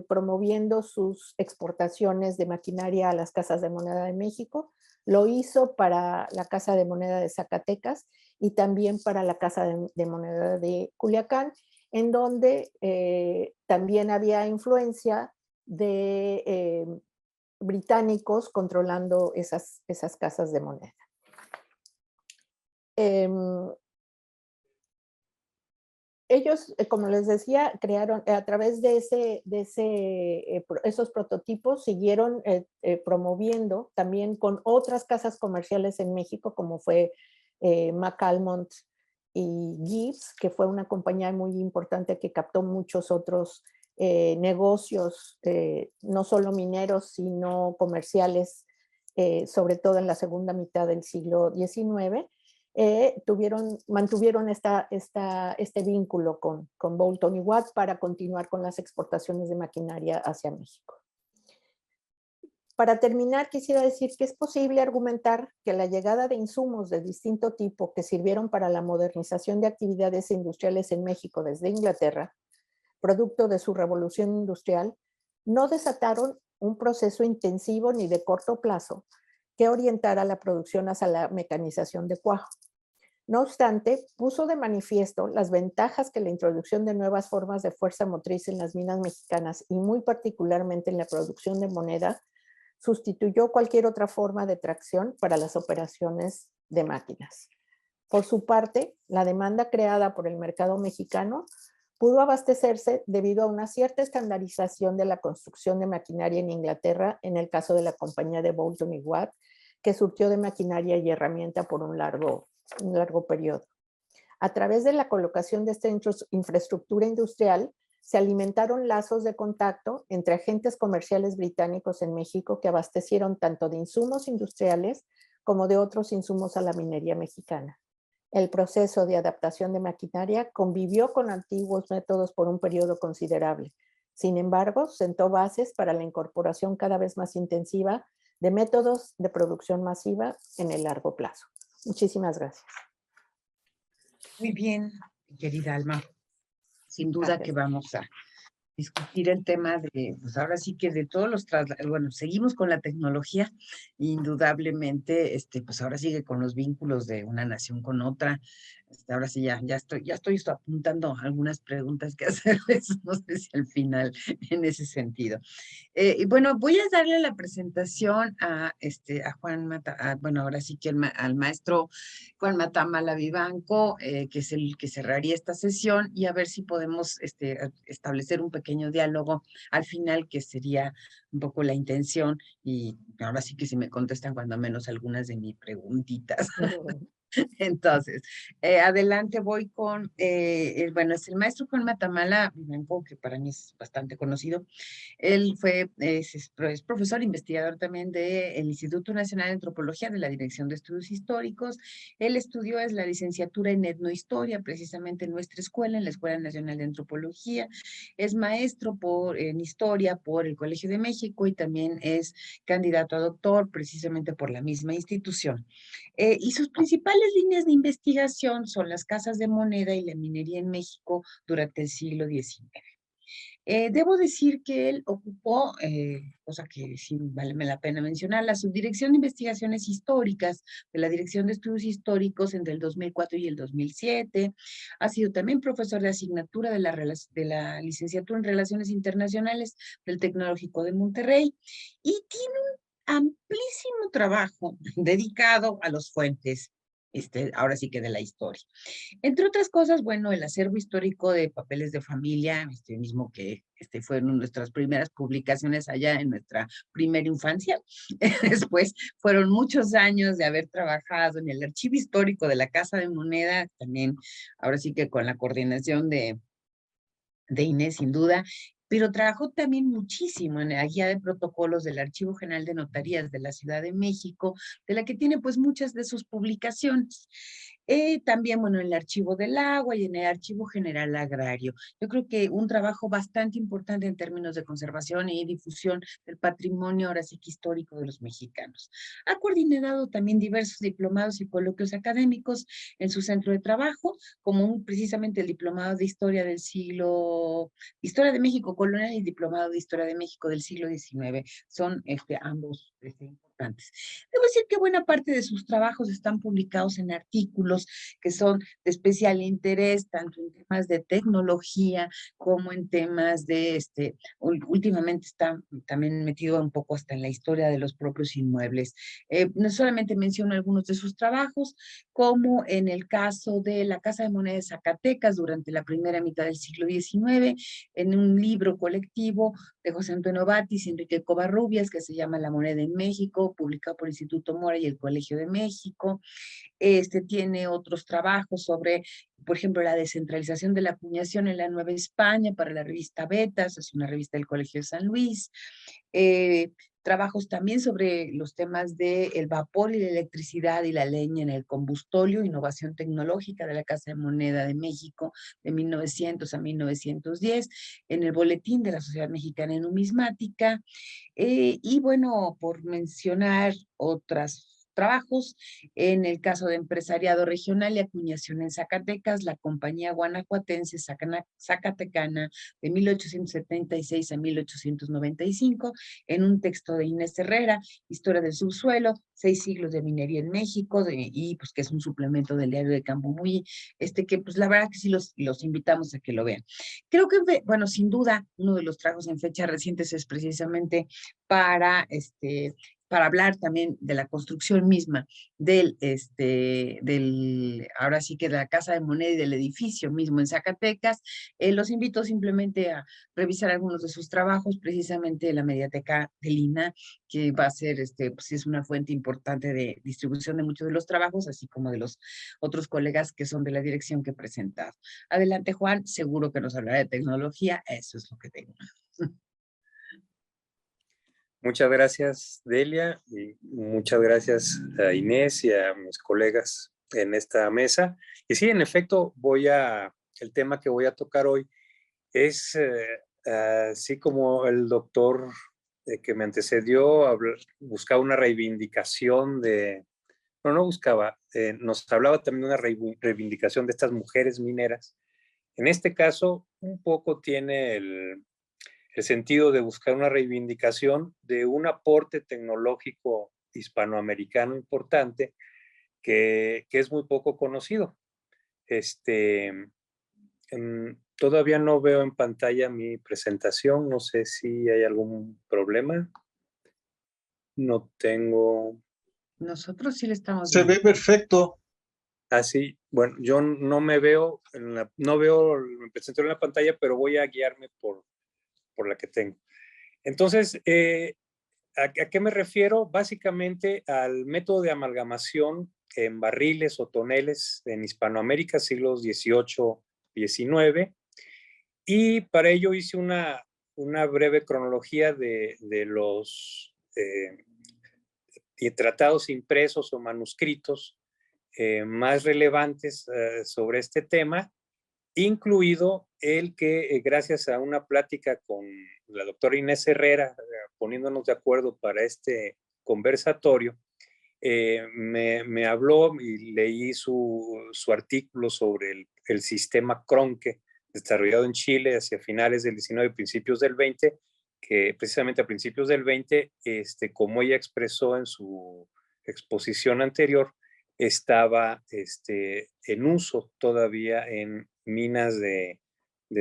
promoviendo sus exportaciones de maquinaria a las casas de moneda de México. Lo hizo para la Casa de Moneda de Zacatecas y también para la Casa de Moneda de Culiacán, en donde también había influencia de británicos controlando esas casas de moneda. Ellos, como les decía, crearon a través de esos prototipos, siguieron promoviendo también con otras casas comerciales en México, como fue McAlmont y Gibbs, que fue una compañía muy importante que captó muchos otros negocios, no solo mineros, sino comerciales, sobre todo en la segunda mitad del siglo XIX. Mantuvieron este vínculo con Boulton y Watt para continuar con las exportaciones de maquinaria hacia México. Para terminar, quisiera decir que es posible argumentar que la llegada de insumos de distinto tipo que sirvieron para la modernización de actividades industriales en México desde Inglaterra, producto de su revolución industrial, no desataron un proceso intensivo ni de corto plazo que orientara la producción hacia la mecanización de cuajo. No obstante, puso de manifiesto las ventajas que la introducción de nuevas formas de fuerza motriz en las minas mexicanas y muy particularmente en la producción de moneda sustituyó cualquier otra forma de tracción para las operaciones de máquinas. Por su parte, la demanda creada por el mercado mexicano pudo abastecerse debido a una cierta estandarización de la construcción de maquinaria en Inglaterra, en el caso de la compañía de Boulton y Watt, que surtió de maquinaria y herramienta por un largo periodo. A través de la colocación de esta infraestructura industrial, se alimentaron lazos de contacto entre agentes comerciales británicos en México que abastecieron tanto de insumos industriales como de otros insumos a la minería mexicana. El proceso de adaptación de maquinaria convivió con antiguos métodos por un periodo considerable. Sin embargo, sentó bases para la incorporación cada vez más intensiva de métodos de producción masiva en el largo plazo. Muchísimas gracias. Muy bien, querida Alma. Sin duda Gracias. que vamos a discutir el tema de, pues ahora sí que de todos los traslados, bueno, seguimos con la tecnología, indudablemente, pues ahora sigue con los vínculos de una nación con otra. Ahora sí ya estoy apuntando algunas preguntas que hacerles, no sé si al final en ese sentido. Y bueno, voy a darle la presentación a Juan bueno, ahora sí que al maestro Juan Matamala Vivanco, que es el que cerraría esta sesión, y a ver si podemos establecer un pequeño diálogo al final, que sería un poco la intención, y ahora sí que si me contestan cuando menos algunas de mis preguntitas. Entonces, adelante voy con, bueno, es el maestro Juan Matamala Vivanco, que para mí es bastante conocido. Él es profesor investigador también del Instituto Nacional de Antropología de la Dirección de Estudios Históricos. Él estudió la licenciatura en etnohistoria, precisamente en nuestra escuela, en la Escuela Nacional de Antropología. Es maestro en historia por el Colegio de México y también es candidato a doctor precisamente por la misma institución. Y sus principales líneas de investigación son las casas de moneda y la minería en México durante el siglo XIX. Debo decir que él ocupó, cosa que sí vale la pena mencionar, la Subdirección de Investigaciones Históricas de la Dirección de Estudios Históricos entre el 2004 y el 2007. Ha sido también profesor de asignatura de la licenciatura en Relaciones Internacionales del Tecnológico de Monterrey y tiene un amplísimo trabajo dedicado a las fuentes, ahora sí que de la historia. Entre otras cosas, bueno, el acervo histórico de papeles de familia, mismo que fueron nuestras primeras publicaciones allá en nuestra primera infancia. Después fueron muchos años de haber trabajado en el archivo histórico de la Casa de Moneda, también ahora sí que con la coordinación de Inés, sin duda, pero trabajó también muchísimo en la guía de protocolos del Archivo General de Notarías de la Ciudad de México, de la que tiene pues muchas de sus publicaciones. También, bueno, en el Archivo del Agua y en el Archivo General Agrario. Yo creo que un trabajo bastante importante en términos de conservación y difusión del patrimonio, ahora sí que histórico de los mexicanos. Ha coordinado también diversos diplomados y coloquios académicos en su centro de trabajo, como precisamente el diplomado de Historia de México colonial y diplomado de Historia de México del siglo XIX. Son ambos importantes. Debo decir que buena parte de sus trabajos están publicados en artículos que son de especial interés, tanto en temas de tecnología como en temas de, últimamente está también metido un poco hasta en la historia de los propios inmuebles. No solamente menciono algunos de sus trabajos, como en el caso de la Casa de Moneda de Zacatecas durante la primera mitad del siglo XIX, en un libro colectivo de José Antonio Batis y Enrique Covarrubias, que se llama La Moneda en México, publicado por el Instituto Mora y el Colegio de México. Tiene otros trabajos sobre, por ejemplo, la descentralización de la acuñación en la Nueva España para la revista Betas, es una revista del Colegio de San Luis. Trabajos también sobre los temas del vapor y la electricidad y la leña en el combustóleo, innovación tecnológica de la Casa de Moneda de México de 1900 a 1910, en el Boletín de la Sociedad Mexicana de Numismática, y bueno, por mencionar otras trabajos, en el caso de empresariado regional y acuñación en Zacatecas, la Compañía Guanajuatense Zacatecana de 1876 a 1895, en un texto de Inés Herrera, Historia del Subsuelo, 6 siglos de minería en México, y pues que es un suplemento del Diario de Campomuy, que pues la verdad que sí los invitamos a que lo vean. Creo que, bueno, sin duda, uno de los trabajos en fechas recientes es precisamente para para hablar también de la construcción misma ahora sí que de la Casa de Moneda y del edificio mismo en Zacatecas. Los invito simplemente a revisar algunos de sus trabajos, precisamente la Mediateca de Lina, que va a ser, pues es una fuente importante de distribución de muchos de los trabajos, así como de los otros colegas que son de la dirección que he presentado. Adelante, Juan, seguro que nos hablará de tecnología, eso es lo que tengo. Muchas gracias, Delia, y muchas gracias a Inés y a mis colegas en esta mesa. Y sí, en efecto, el tema que voy a tocar hoy es, así como el doctor que me antecedió, buscaba una reivindicación no buscaba, nos hablaba también de una reivindicación de estas mujeres mineras. En este caso, un poco tiene el sentido de buscar una reivindicación de un aporte tecnológico hispanoamericano importante que es muy poco conocido. Todavía no veo en pantalla mi presentación, no sé si hay algún problema. No tengo... Nosotros sí le estamos Se viendo. ve perfecto. Sí, bueno, yo no me veo, no veo mi presentación en la pantalla, pero voy a guiarme por la que tengo. Entonces, ¿a qué me refiero? Básicamente al método de amalgamación en barriles o toneles en Hispanoamérica, siglos XVIII, XIX, y para ello hice una breve cronología de los tratados impresos o manuscritos más relevantes sobre este tema, incluido el que, gracias a una plática con la doctora Inés Herrera, poniéndonos de acuerdo para este conversatorio, me habló y leí su artículo sobre el sistema Cronque, desarrollado en Chile hacia finales del 19 y principios del 20, que precisamente a principios del 20, como ella expresó en su exposición anterior, estaba en uso todavía en minas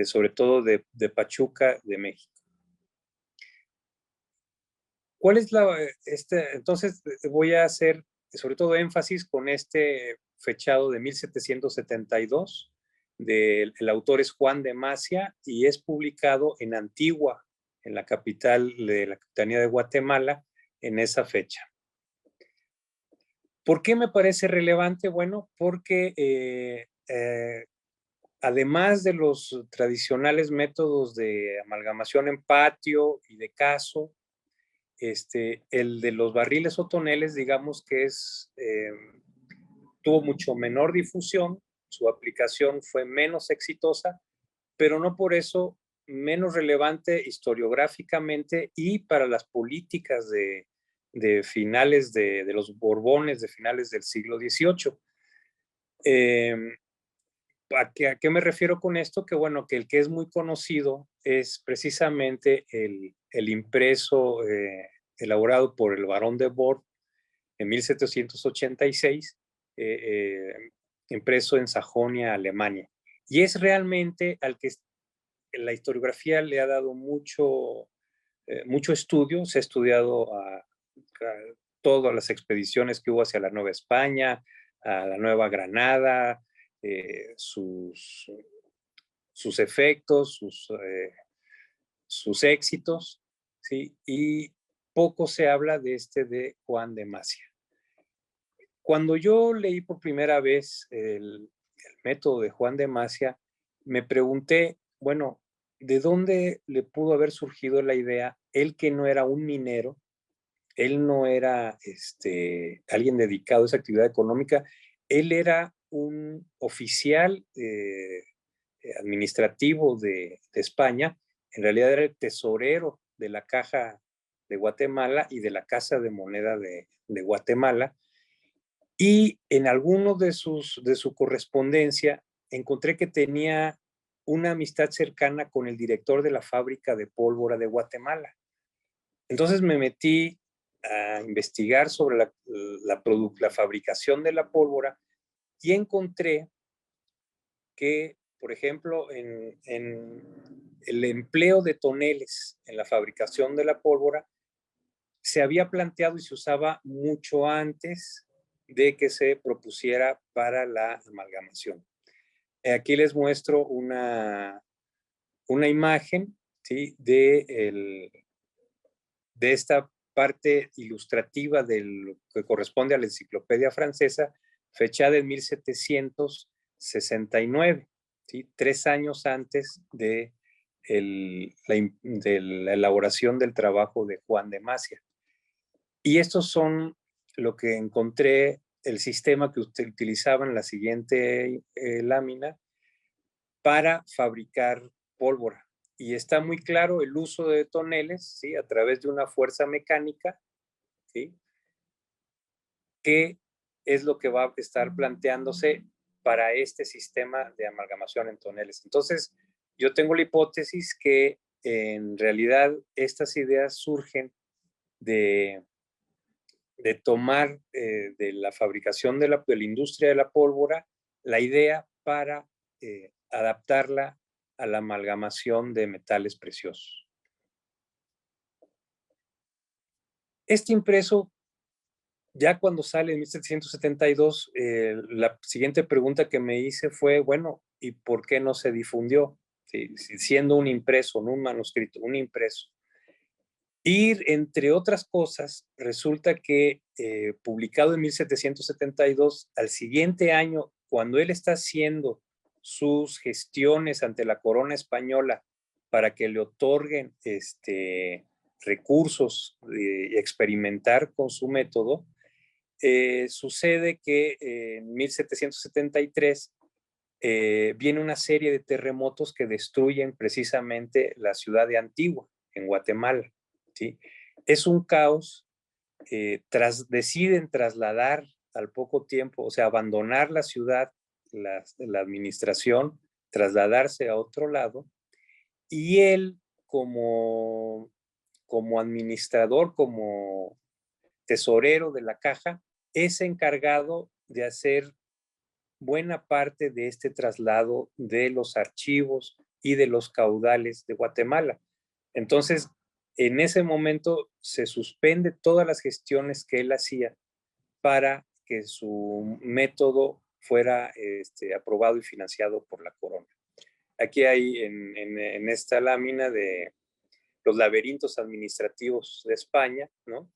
sobre todo de Pachuca, de México. ¿Cuál es entonces voy a hacer sobre todo énfasis con este fechado de 1772, el autor es Juan de Macia y es publicado en Antigua, en la capital de la Capitanía de Guatemala, en esa fecha. ¿Por qué me parece relevante? Bueno, porque además de los tradicionales métodos de amalgamación en patio y de caso, el de los barriles o toneles, digamos que tuvo mucho menor difusión, su aplicación fue menos exitosa, pero no por eso menos relevante historiográficamente y para las políticas de finales de los Borbones, de finales del siglo XVIII. ¿A qué me refiero con esto? Que bueno, que el que es muy conocido es precisamente el impreso elaborado por el barón de Bort en 1786, impreso en Sajonia, Alemania. Y es realmente al que la historiografía le ha dado mucho estudio, se ha estudiado todas las expediciones que hubo hacia la Nueva España, a la Nueva Granada, sus efectos, sus éxitos, ¿sí? Y poco se habla de Juan de Macia. Cuando yo leí por primera vez el método de Juan de Macia, me pregunté, bueno, ¿de dónde le pudo haber surgido la idea? Él que no era un minero, él no era alguien dedicado a esa actividad económica, él era un oficial administrativo de España, en realidad era el tesorero de la Caja de Guatemala y de la Casa de Moneda de Guatemala, y en alguno de su correspondencia encontré que tenía una amistad cercana con el director de la fábrica de pólvora de Guatemala. Entonces me metí a investigar sobre la fabricación de la pólvora y encontré que, por ejemplo, en el empleo de toneles en la fabricación de la pólvora, se había planteado y se usaba mucho antes de que se propusiera para la amalgamación. Aquí les muestro una imagen, ¿sí? de esta parte ilustrativa de lo que corresponde a la enciclopedia francesa, fechada en 1769, ¿sí? 3 años antes de la elaboración del trabajo de Juan de Masia. Y estos son lo que encontré, el sistema que usted utilizaba en la siguiente lámina para fabricar pólvora. Y está muy claro el uso de toneles, ¿sí? A través de una fuerza mecánica, ¿sí? Que es lo que va a estar planteándose para este sistema de amalgamación en toneles. Entonces, yo tengo la hipótesis que en realidad estas ideas surgen de tomar de la fabricación de la industria de la pólvora la idea para adaptarla a la amalgamación de metales preciosos. Este impreso, ya cuando sale en 1772, la siguiente pregunta que me hice fue, bueno, ¿y por qué no se difundió? Sí, siendo un impreso, no un manuscrito, un impreso. Y entre otras cosas, resulta que publicado en 1772, al siguiente año, cuando él está haciendo sus gestiones ante la corona española para que le otorguen recursos de experimentar con su método, sucede que en 1773 viene una serie de terremotos que destruyen precisamente la ciudad de Antigua, en Guatemala. ¿Sí? Es un caos, deciden trasladar al poco tiempo, o sea, abandonar la ciudad, la administración, trasladarse a otro lado, y él como administrador, como tesorero de la caja, es encargado de hacer buena parte de este traslado de los archivos y de los caudales de Guatemala. Entonces, en ese momento se suspende todas las gestiones que él hacía para que su método fuera aprobado y financiado por la corona. Aquí hay en esta lámina de los laberintos administrativos de España, ¿no?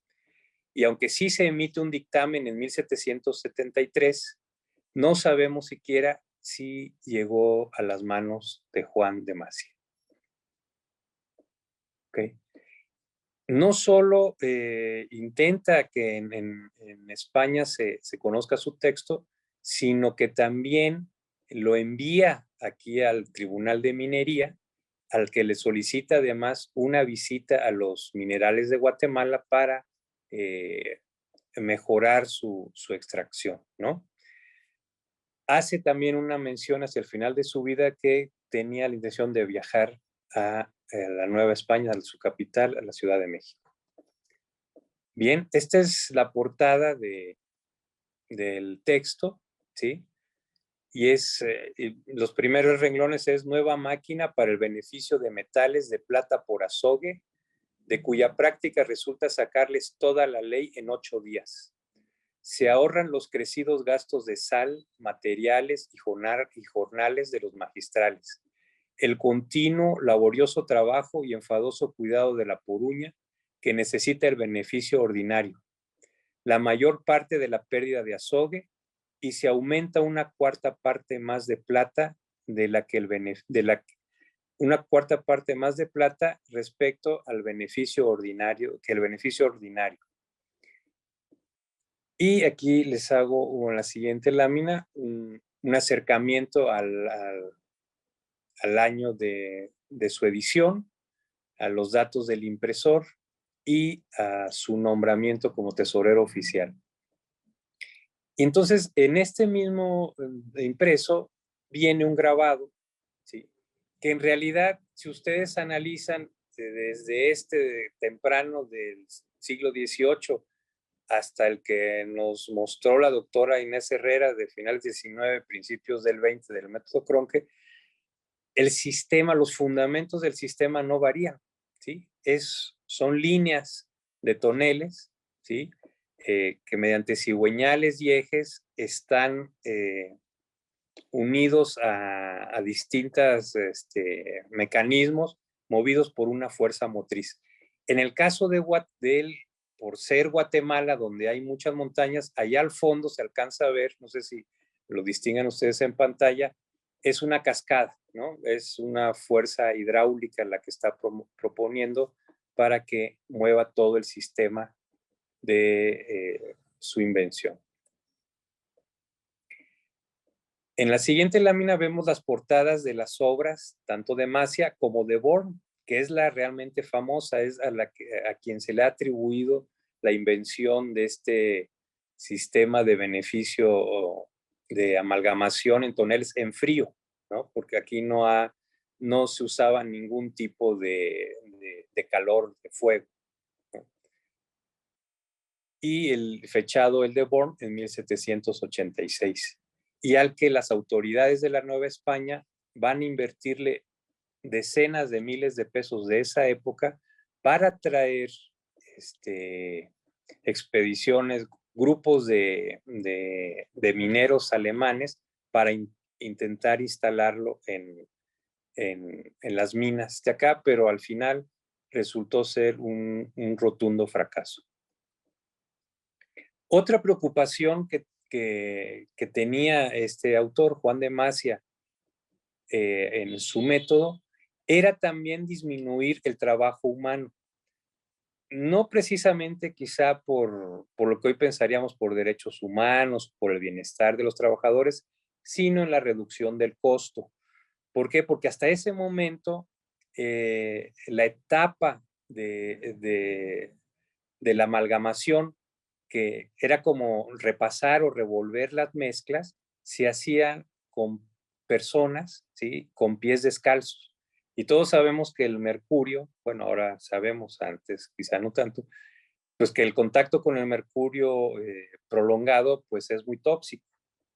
Y aunque sí se emite un dictamen en 1773, no sabemos siquiera si llegó a las manos de Juan de Masia. ¿Okay? No solo intenta que en España se conozca su texto, sino que también lo envía aquí al Tribunal de Minería, al que le solicita además una visita a los minerales de Guatemala para mejorar su extracción, ¿no? Hace también una mención hacia el final de su vida que tenía la intención de viajar a la Nueva España, a su capital, a la Ciudad de México. Bien, esta es la portada del texto, ¿sí? Y los primeros renglones es nueva máquina para el beneficio de metales de plata por azogue, de cuya práctica resulta sacarles toda la ley en 8 días. Se ahorran los crecidos gastos de sal, materiales y jornales de los magistrales, el continuo, laborioso trabajo y enfadoso cuidado de la poruña que necesita el beneficio ordinario, la mayor parte de la pérdida de azogue, y se aumenta una cuarta parte más de plata una cuarta parte más de plata respecto al beneficio ordinario, Y aquí les hago en la siguiente lámina un acercamiento al año de su edición, a los datos del impresor y a su nombramiento como tesorero oficial. Y entonces, en este mismo impreso viene un grabado, ¿sí? Que en realidad, si ustedes analizan desde temprano del siglo XVIII hasta el que nos mostró la doctora Inés Herrera de finales del 19, principios del 20 del método Cronque, el sistema, los fundamentos del sistema no varían, ¿sí? Son líneas de toneles, ¿sí? Que mediante cigüeñales y ejes están unidos a distintos mecanismos movidos por una fuerza motriz. En el caso de él, por ser Guatemala, donde hay muchas montañas, allá al fondo se alcanza a ver, no sé si lo distinguen ustedes en pantalla, es una cascada, ¿no? Es una fuerza hidráulica la que está proponiendo para que mueva todo el sistema de su invención. En la siguiente lámina vemos las portadas de las obras, tanto de Macia como de Born, que es la realmente famosa, es a quien se le ha atribuido la invención de este sistema de beneficio de amalgamación en toneles en frío, ¿no? Porque aquí no se usaba ningún tipo de calor, de fuego, ¿no? Y el fechado, el de Born, en 1786. Y al que las autoridades de la Nueva España van a invertirle decenas de miles de pesos de esa época para traer expediciones, grupos de mineros alemanes para intentar instalarlo en las minas de acá, pero al final resultó ser un rotundo fracaso. Otra preocupación que tenía este autor, Juan de Macia, en su método, era también disminuir el trabajo humano. No precisamente quizá por lo que hoy pensaríamos por derechos humanos, por el bienestar de los trabajadores, sino en la reducción del costo. ¿Por qué? Porque hasta ese momento la etapa de la amalgamación, que era como repasar o revolver las mezclas, se hacía con personas, ¿sí? Con pies descalzos. Y todos sabemos que el mercurio, bueno, ahora sabemos, antes quizá no tanto, pues que el contacto con el mercurio prolongado pues es muy tóxico,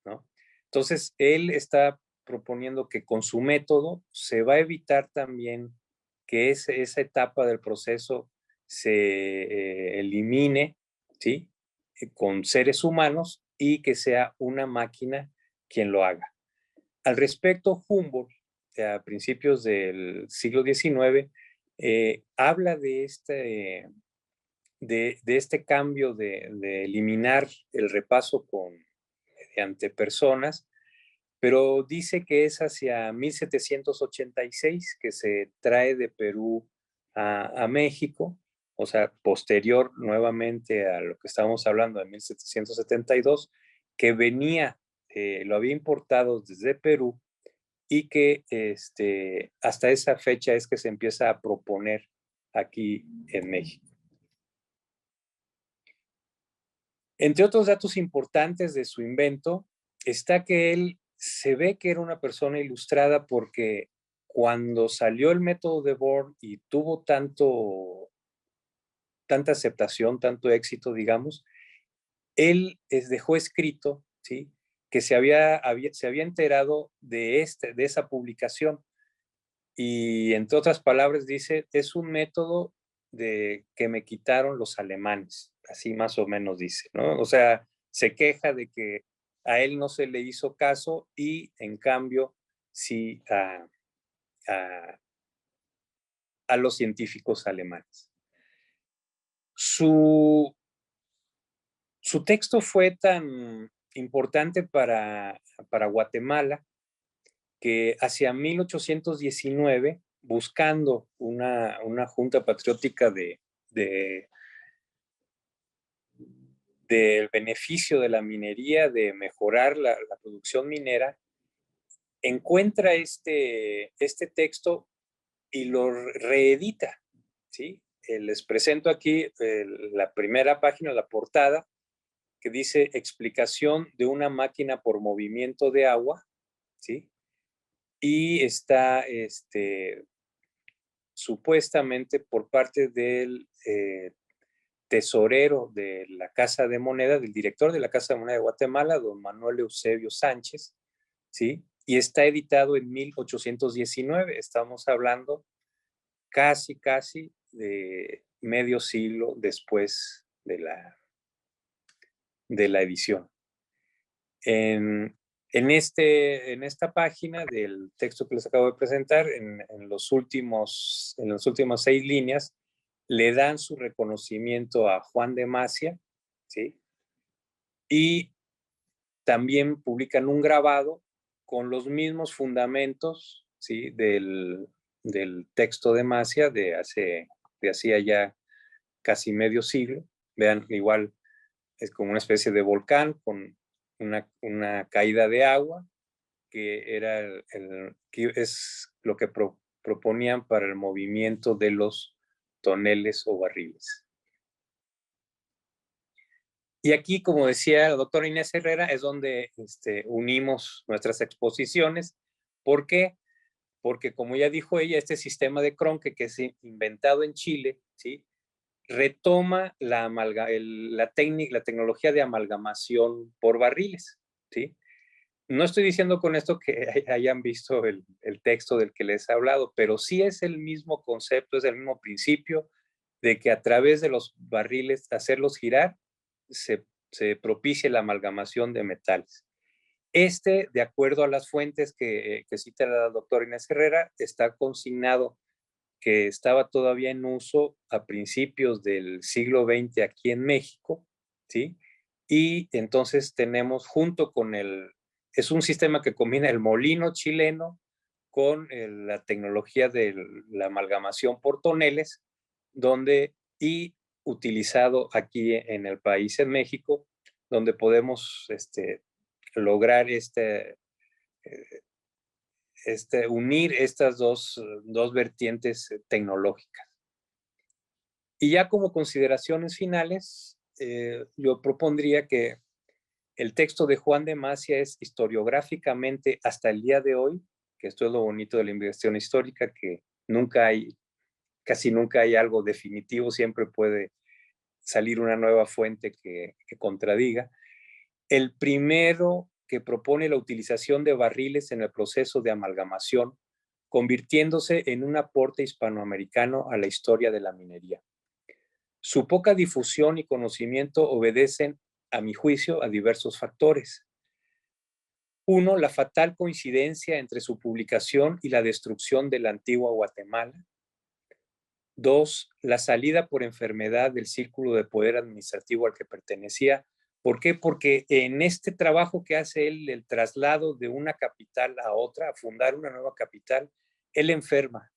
¿no? Entonces, él está proponiendo que con su método se va a evitar también que esa etapa del proceso se elimine, ¿sí? Con seres humanos y que sea una máquina quien lo haga. Al respecto, Humboldt, a principios del siglo XIX, habla de este cambio de eliminar el repaso mediante personas, pero dice que es hacia 1786 que se trae de Perú a México, o sea, posterior nuevamente a lo que estábamos hablando de 1772, que venía, lo había importado desde Perú y que hasta esa fecha es que se empieza a proponer aquí en México. Entre otros datos importantes de su invento está que él se ve que era una persona ilustrada porque cuando salió el método de Born y tuvo tanta aceptación, tanto éxito, digamos, él dejó escrito, ¿sí? Que se había enterado de esa publicación. Y entre otras palabras dice, es un método que me quitaron los alemanes, así más o menos dice, ¿no? O sea, se queja de que a él no se le hizo caso y en cambio sí a los científicos alemanes. Su texto fue tan importante para Guatemala que hacia 1819, buscando una junta patriótica del beneficio de la minería, de mejorar la producción minera, encuentra este texto y lo reedita, ¿sí? Les presento aquí la primera página, la portada, que dice explicación de una máquina por movimiento de agua, ¿sí? Y está supuestamente por parte del tesorero de la Casa de Moneda, del director de la Casa de Moneda de Guatemala, don Manuel Eusebio Sánchez, ¿sí? Y está editado en 1819. Estamos hablando casi de medio siglo después de la edición. En esta página del texto que les acabo de presentar, en las últimas 6 líneas, le dan su reconocimiento a Juan de Macia, ¿sí? Y también publican un grabado con los mismos fundamentos, ¿sí? del texto de Macia de hacía ya casi medio siglo. Vean, igual es como una especie de volcán con una caída de agua, que que es lo que proponían para el movimiento de los toneles o barriles. Y aquí, como decía la doctora Inés Herrera, es donde unimos nuestras exposiciones. ¿Por qué? Porque, como ya dijo ella, este sistema de Cronque, que es inventado en Chile, ¿sí?, retoma la tecnología de amalgamación por barriles, ¿sí? No estoy diciendo con esto que hayan visto el texto del que les he hablado, pero sí es el mismo concepto, es el mismo principio de que a través de los barriles, hacerlos girar, se propicia la amalgamación de metales. De acuerdo a las fuentes que cita la doctora Inés Herrera, está consignado que estaba todavía en uso a principios del siglo XX aquí en México, ¿sí? Y entonces tenemos junto con es un sistema que combina el molino chileno con la tecnología de la amalgamación por toneles, y utilizado aquí en el país, en México, donde podemos lograr unir estas dos vertientes tecnológicas. Y ya como consideraciones finales, yo propondría que el texto de Juan de Macia es historiográficamente, hasta el día de hoy, que esto es lo bonito de la investigación histórica, que casi nunca hay algo definitivo, siempre puede salir una nueva fuente que contradiga. El primero que propone la utilización de barriles en el proceso de amalgamación, convirtiéndose en un aporte hispanoamericano a la historia de la minería. Su poca difusión y conocimiento obedecen, a mi juicio, a diversos factores. 1, la fatal coincidencia entre su publicación y la destrucción de la antigua Guatemala. 2, la salida por enfermedad del círculo de poder administrativo al que pertenecía. ¿Por qué? Porque en este trabajo que hace él, el traslado de una capital a otra, a fundar una nueva capital, él enferma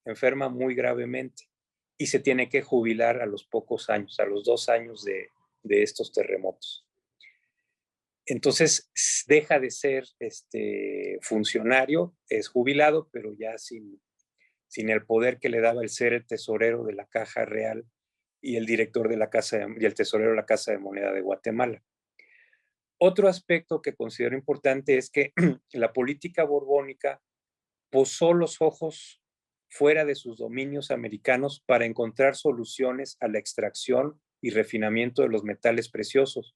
muy gravemente y se tiene que jubilar a los pocos años, a los 2 años de estos terremotos. Entonces deja de ser funcionario, es jubilado, pero ya sin el poder que le daba el ser el tesorero de la Caja Real y el director de la Casa y el tesorero de la Casa de Moneda de Guatemala. Otro aspecto que considero importante es que la política borbónica posó los ojos fuera de sus dominios americanos para encontrar soluciones a la extracción y refinamiento de los metales preciosos.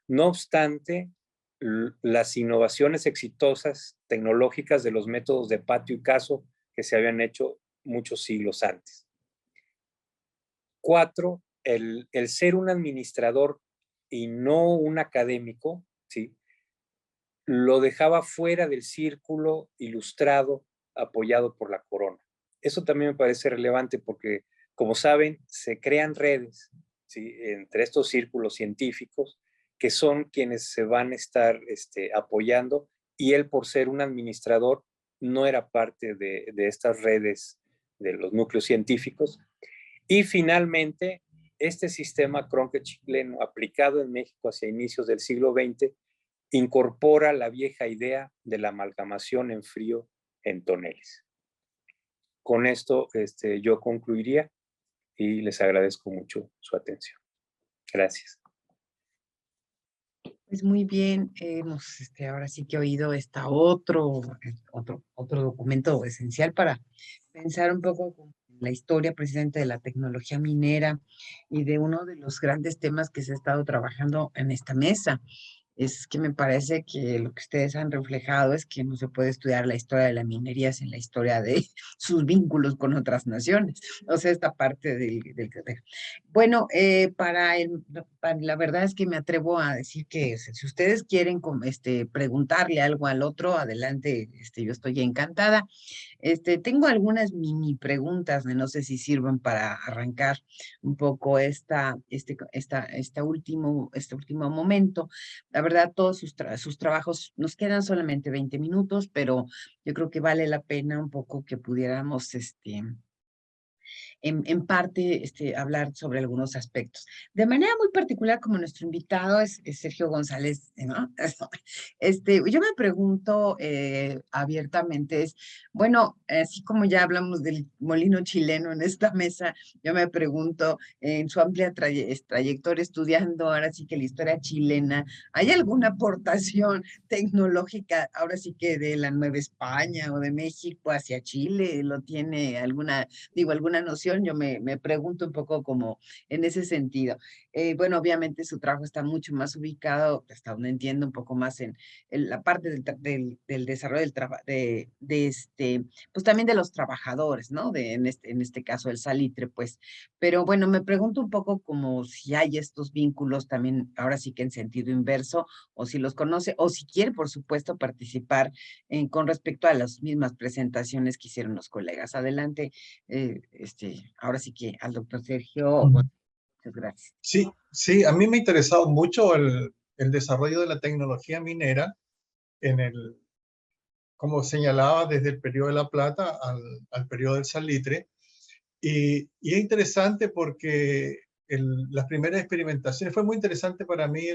No obstante, las innovaciones exitosas tecnológicas de los métodos de patio y caso que se habían hecho muchos siglos antes. 4, el ser un administrador y no un académico, ¿sí?, lo dejaba fuera del círculo ilustrado apoyado por la corona. Eso también me parece relevante porque, como saben, se crean redes, ¿sí?, entre estos círculos científicos que son quienes se van a estar apoyando, y él, por ser un administrador, no era parte de estas redes de los núcleos científicos. Y finalmente, este sistema Cronque chileno aplicado en México hacia inicios del siglo XX incorpora la vieja idea de la amalgamación en frío en toneles. Con esto yo concluiría y les agradezco mucho su atención. Gracias. Pues muy bien, hemos ahora sí que oído otro documento esencial para pensar un poco con la historia precisamente de la tecnología minera y de uno de los grandes temas que se ha estado trabajando en esta mesa, es que me parece que lo que ustedes han reflejado es que no se puede estudiar la historia de la minería sin la historia de sus vínculos con otras naciones. O sea, esta parte bueno, la verdad es que me atrevo a decir que si ustedes quieren preguntarle algo al otro, adelante, yo estoy encantada. Tengo algunas mini preguntas, no sé si sirvan para arrancar un poco este último momento. La verdad, todos sus trabajos, nos quedan solamente 20 minutos, pero yo creo que vale la pena un poco que pudiéramos, en parte hablar sobre algunos aspectos. De manera muy particular, como nuestro invitado es Sergio González, ¿no? Yo me pregunto abiertamente, bueno, así como ya hablamos del molino chileno en esta mesa, yo me pregunto, en su amplia trayectoria estudiando ahora sí que la historia chilena, ¿hay alguna aportación tecnológica ahora sí que de la Nueva España o de México hacia Chile? ¿Lo tiene alguna noción? Yo me pregunto un poco como en ese sentido. Bueno, obviamente su trabajo está mucho más ubicado, hasta donde entiendo, un poco más en la parte del desarrollo del trabajo, pues también de los trabajadores, ¿no? En este caso el salitre, pues. Pero bueno, me pregunto un poco como si hay estos vínculos también, ahora sí que en sentido inverso, o si los conoce, o si quiere, por supuesto, participar con respecto a las mismas presentaciones que hicieron los colegas. Adelante, ahora sí que al doctor Sergio, muchas gracias. Sí, sí, a mí me ha interesado mucho el desarrollo de la tecnología minera como señalaba, desde el periodo de la plata al periodo del salitre. Y es interesante porque las primeras experimentaciones, fue muy interesante para mí,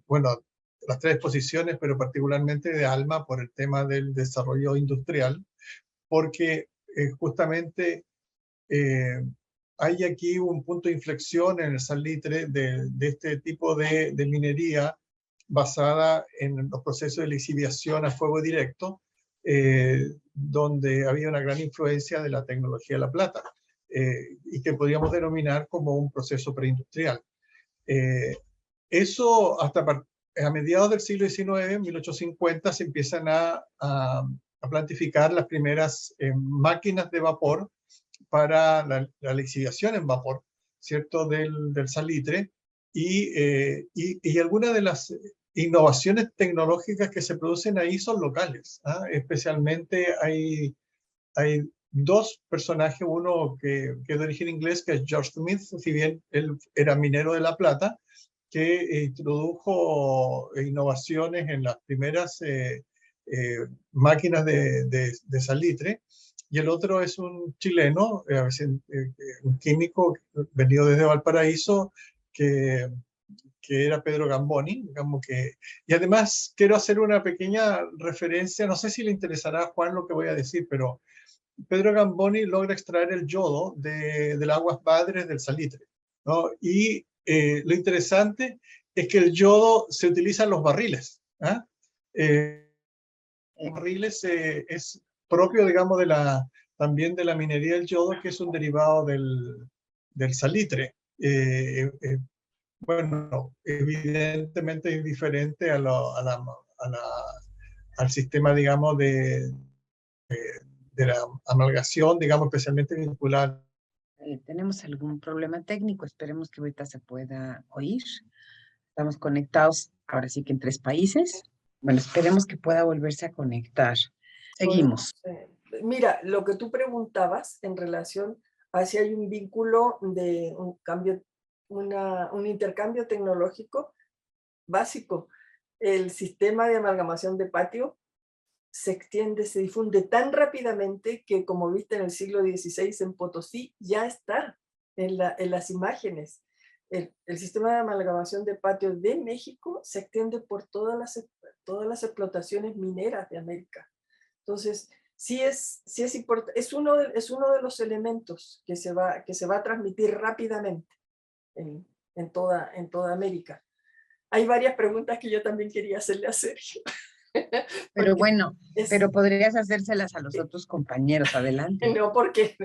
bueno, las tres exposiciones, pero particularmente de ALMA por el tema del desarrollo industrial, porque justamente hay aquí un punto de inflexión en el salitre de este tipo de minería basada en los procesos de lixiviación a fuego directo, donde había una gran influencia de la tecnología de la plata, y que podríamos denominar como un proceso preindustrial. Eso a mediados del siglo XIX, en 1850, se empiezan a plantificar las primeras máquinas de vapor para la lixiviación en vapor, ¿cierto?, del salitre, y algunas de las innovaciones tecnológicas que se producen ahí son locales, ¿ah? Especialmente hay dos personajes, uno que es de origen inglés, que es George Smith, si bien él era minero de La Plata, que introdujo innovaciones en las primeras máquinas de salitre, y el otro es un chileno, un químico venido desde Valparaíso, que era Pedro Gamboni, digamos que... Y además quiero hacer una pequeña referencia, no sé si le interesará a Juan lo que voy a decir, pero Pedro Gamboni logra extraer el yodo de las aguas madres del salitre, ¿no? Y lo interesante es que el yodo se utiliza en los barriles, ¿ah? Los barriles es propio, digamos, también de la minería del yodo, que es un derivado del salitre. Bueno, evidentemente es diferente al sistema, digamos, de la amalgación, digamos, especialmente vinculada. Tenemos algún problema técnico, esperemos que ahorita se pueda oír. Estamos conectados ahora sí que en 3 países. Bueno, esperemos que pueda volverse a conectar. Seguimos. Mira, lo que tú preguntabas en relación a si hay un vínculo de un cambio, un intercambio tecnológico básico. El sistema de amalgamación de patio se extiende, se difunde tan rápidamente que, como viste en el siglo XVI en Potosí, ya está en las imágenes. El sistema de amalgamación de patio de México se extiende por todas las explotaciones mineras de América. Entonces, sí es importante, es uno de los elementos que se va a transmitir rápidamente en toda América. Hay varias preguntas que yo también quería hacerle a Sergio. Pero bueno, pero podrías hacérselas a los otros compañeros, adelante. No, porque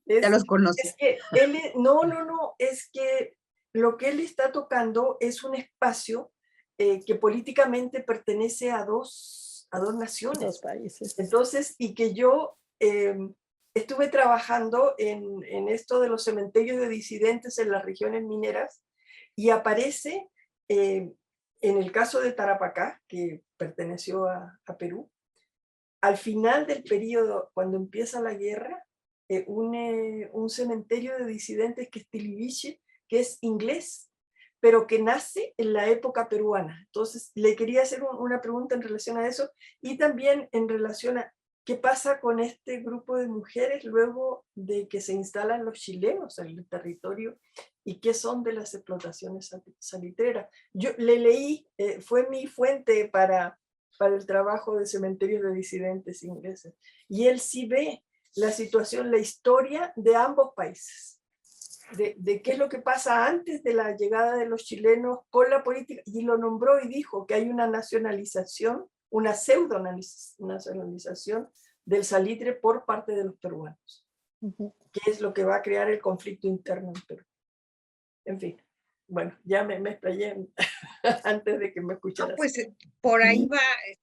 ya los conoces. es que él, no, es que lo que él está tocando es un espacio que políticamente pertenece a dos naciones. Dos países. Entonces, y que yo estuve trabajando en esto de los cementerios de disidentes en las regiones mineras, y aparece en el caso de Tarapacá, que perteneció a Perú, al final del periodo, cuando empieza la guerra, un cementerio de disidentes que es Tiliviche, que es inglés, pero que nace en la época peruana. Entonces, le quería hacer una pregunta en relación a eso, y también en relación a qué pasa con este grupo de mujeres luego de que se instalan los chilenos en el territorio, y qué son de las explotaciones salitreras. Yo le leí, fue mi fuente para el trabajo de cementerios de disidentes ingleses, y él sí ve la situación, la historia de ambos países. De qué es lo que pasa antes de la llegada de los chilenos con la política, y lo nombró y dijo que hay una nacionalización, una pseudo nacionalización del salitre por parte de los peruanos, que es lo que va a crear el conflicto interno en Perú. En fin, bueno, ya me explayé antes de que me escucharas. Pues por ahí va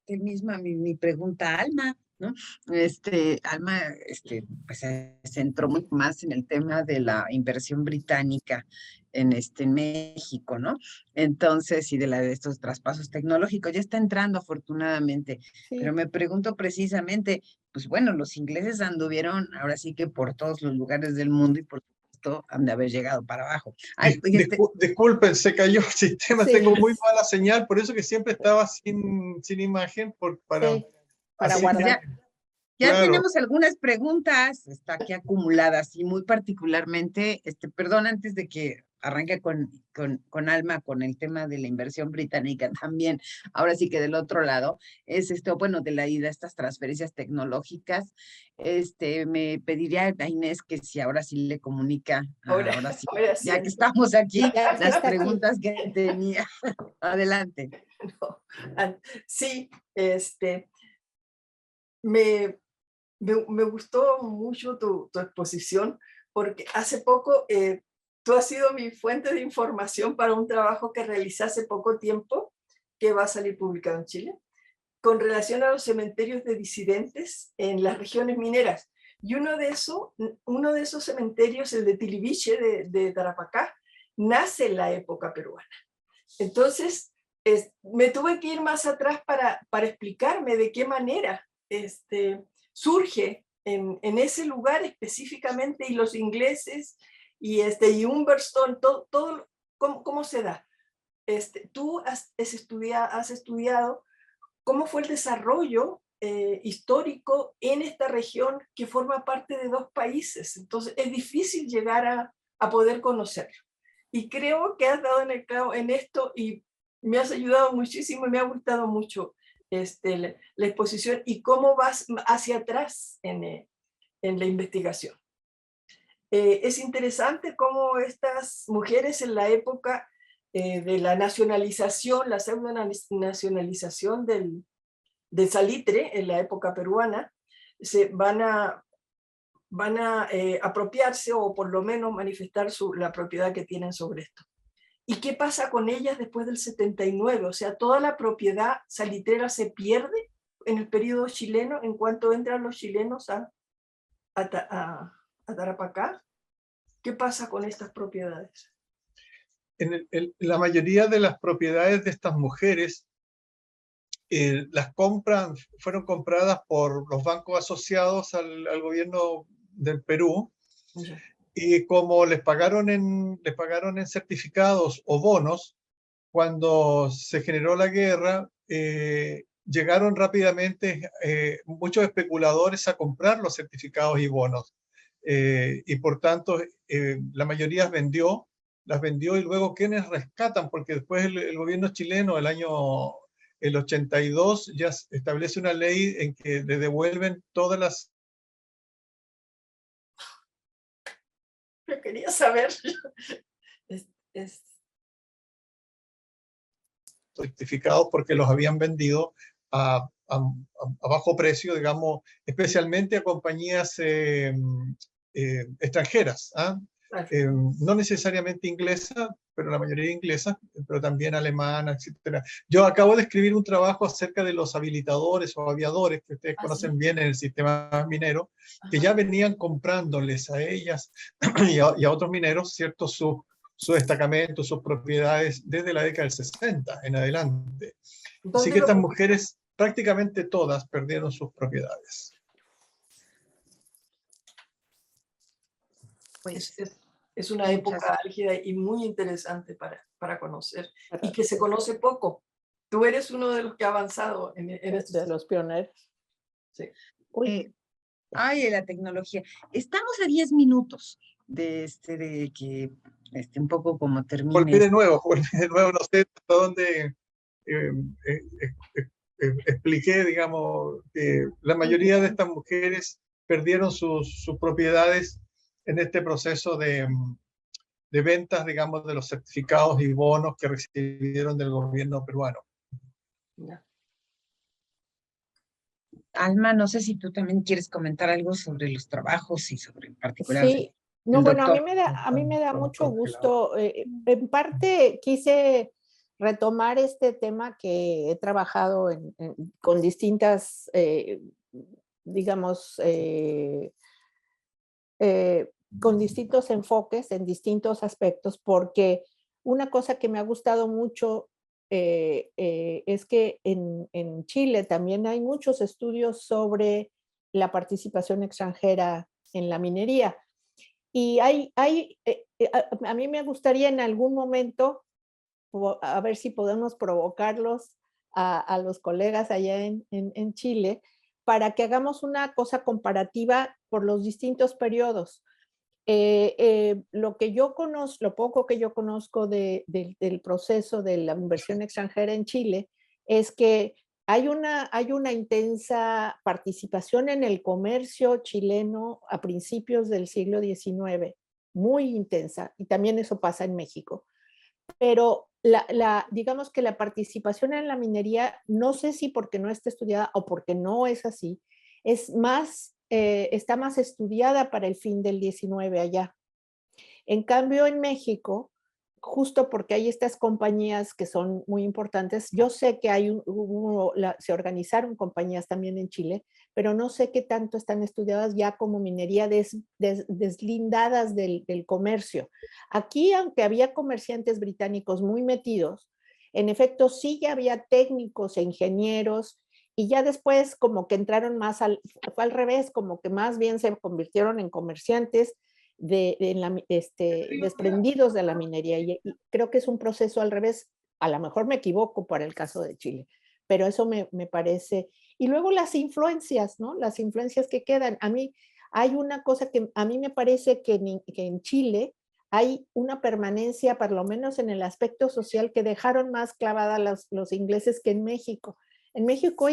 misma mi pregunta a Alma, ¿no? Alma pues se centró mucho más en el tema de la inversión británica en México, ¿no? Entonces, y de estos traspasos tecnológicos, ya está entrando afortunadamente, Sí. pero me pregunto precisamente, pues bueno, los ingleses anduvieron ahora sí que por todos los lugares del mundo, y por supuesto han de haber llegado para abajo. Ay, Disculpen, se cayó el sistema, Sí. tengo muy mala señal, por eso que siempre estaba sin imagen, para así guardar. Ya claro. tenemos algunas preguntas, está aquí acumuladas, y muy particularmente, perdón, antes de que arranque con Alma, con el tema de la inversión británica también, ahora sí que del otro lado, es bueno, de estas transferencias tecnológicas, me pediría a Inés que si ahora sí le comunica, ahora sí, ya que estamos aquí, las preguntas que tenía. Adelante. No. Sí, me gustó mucho tu exposición, porque hace poco tú has sido mi fuente de información para un trabajo que realicé hace poco tiempo, que va a salir publicado en Chile, con relación a los cementerios de disidentes en las regiones mineras. Y uno de esos cementerios, el de Tiliviche de Tarapacá, nace en la época peruana. Entonces, me tuve que ir más atrás para explicarme de qué manera surge en ese lugar específicamente, y los ingleses y Humberstone, todo cómo se da. Tú has estudiado cómo fue el desarrollo histórico en esta región que forma parte de dos países. Entonces es difícil llegar a poder conocerlo. Y creo que has dado en el clavo en esto, y me has ayudado muchísimo, y me ha gustado mucho la exposición y cómo vas hacia atrás en la investigación. Es interesante cómo estas mujeres en la época de la nacionalización, la pseudo nacionalización del salitre en la época peruana, se van a apropiarse, o por lo menos manifestar la propiedad que tienen sobre esto. ¿Y qué pasa con ellas después del 79? O sea, toda la propiedad salitrera se pierde en el periodo chileno en cuanto entran los chilenos a Tarapacá. ¿Qué pasa con estas propiedades? La mayoría de las propiedades de estas mujeres fueron compradas por los bancos asociados al gobierno del Perú, y como les pagaron en certificados o bonos, cuando se generó la guerra, llegaron rápidamente muchos especuladores a comprar los certificados y bonos, y por tanto la mayoría las vendió, y luego quienes rescatan, porque después el gobierno chileno el 82 ya establece una ley en que le devuelven todas las... Yo quería saber. Certificados porque los habían vendido a bajo precio, digamos, especialmente a compañías extranjeras, Claro. No necesariamente inglesa, pero la mayoría inglesa, pero también alemana, etc. Yo acabo de escribir un trabajo acerca de los habilitadores o aviadores que ustedes conocen ¿Sí? bien en el sistema minero, que Ajá. ya venían comprándoles a ellas y a otros mineros, ¿cierto? Su destacamento, sus propiedades desde la década del 60 en adelante. Así ¿Dónde que lo estas pu- mujeres prácticamente todas perdieron sus propiedades. es, Pues es, es una muchas. época álgida y muy interesante para conocer y Para- que se conoce poco. Tú eres uno de los que ha avanzado en estos de los pioneros. sí. Uy, Ay, la tecnología. Estamos a 10 minutos de que un poco como termine. Volví de nuevo, no sé hasta dónde eh, eh, expliqué, digamos, que la mayoría de estas mujeres perdieron sus propiedades en este proceso de ventas, digamos, de los certificados y bonos que recibieron del gobierno peruano. Ya. Alma, no sé si tú también quieres comentar algo sobre los trabajos y sobre en particular sí, no, del bueno, doctor. a mí me da mucho gusto. En parte quise retomar este tema que he trabajado con distintas, digamos, eh, con distintos enfoques en distintos aspectos, porque una cosa que me ha gustado mucho es que en Chile también hay muchos estudios sobre la participación extranjera en la minería. Y a mí me gustaría en algún momento, a ver si podemos provocarlos a los colegas allá en Chile, para que hagamos una cosa comparativa por los distintos periodos. Lo que yo conozco, lo poco que yo conozco del proceso de la inversión extranjera en Chile, es que hay una intensa participación en el comercio chileno a principios del siglo XIX, muy intensa, y también eso pasa en México. Pero digamos que la participación en la minería, no sé si porque no está estudiada o porque no es así, es más, está más estudiada para el fin del 19 allá. En cambio, en México, justo porque hay estas compañías que son muy importantes, yo sé que se organizaron compañías también en Chile, pero no sé qué tanto están estudiadas ya como minería deslindadas del comercio. Aquí, aunque había comerciantes británicos muy metidos, en efecto sí ya había técnicos e ingenieros y ya después como que entraron más fue al revés, como que más bien se convirtieron en comerciantes desprendidos de la minería. Y creo que es un proceso al revés. A lo mejor me equivoco para el caso de Chile, pero eso me parece. Y luego las influencias, ¿no? Las influencias que quedan. A mí hay una cosa que a mí me parece que en Chile hay una permanencia, por lo menos en el aspecto social, que dejaron más clavada los ingleses que en México. En México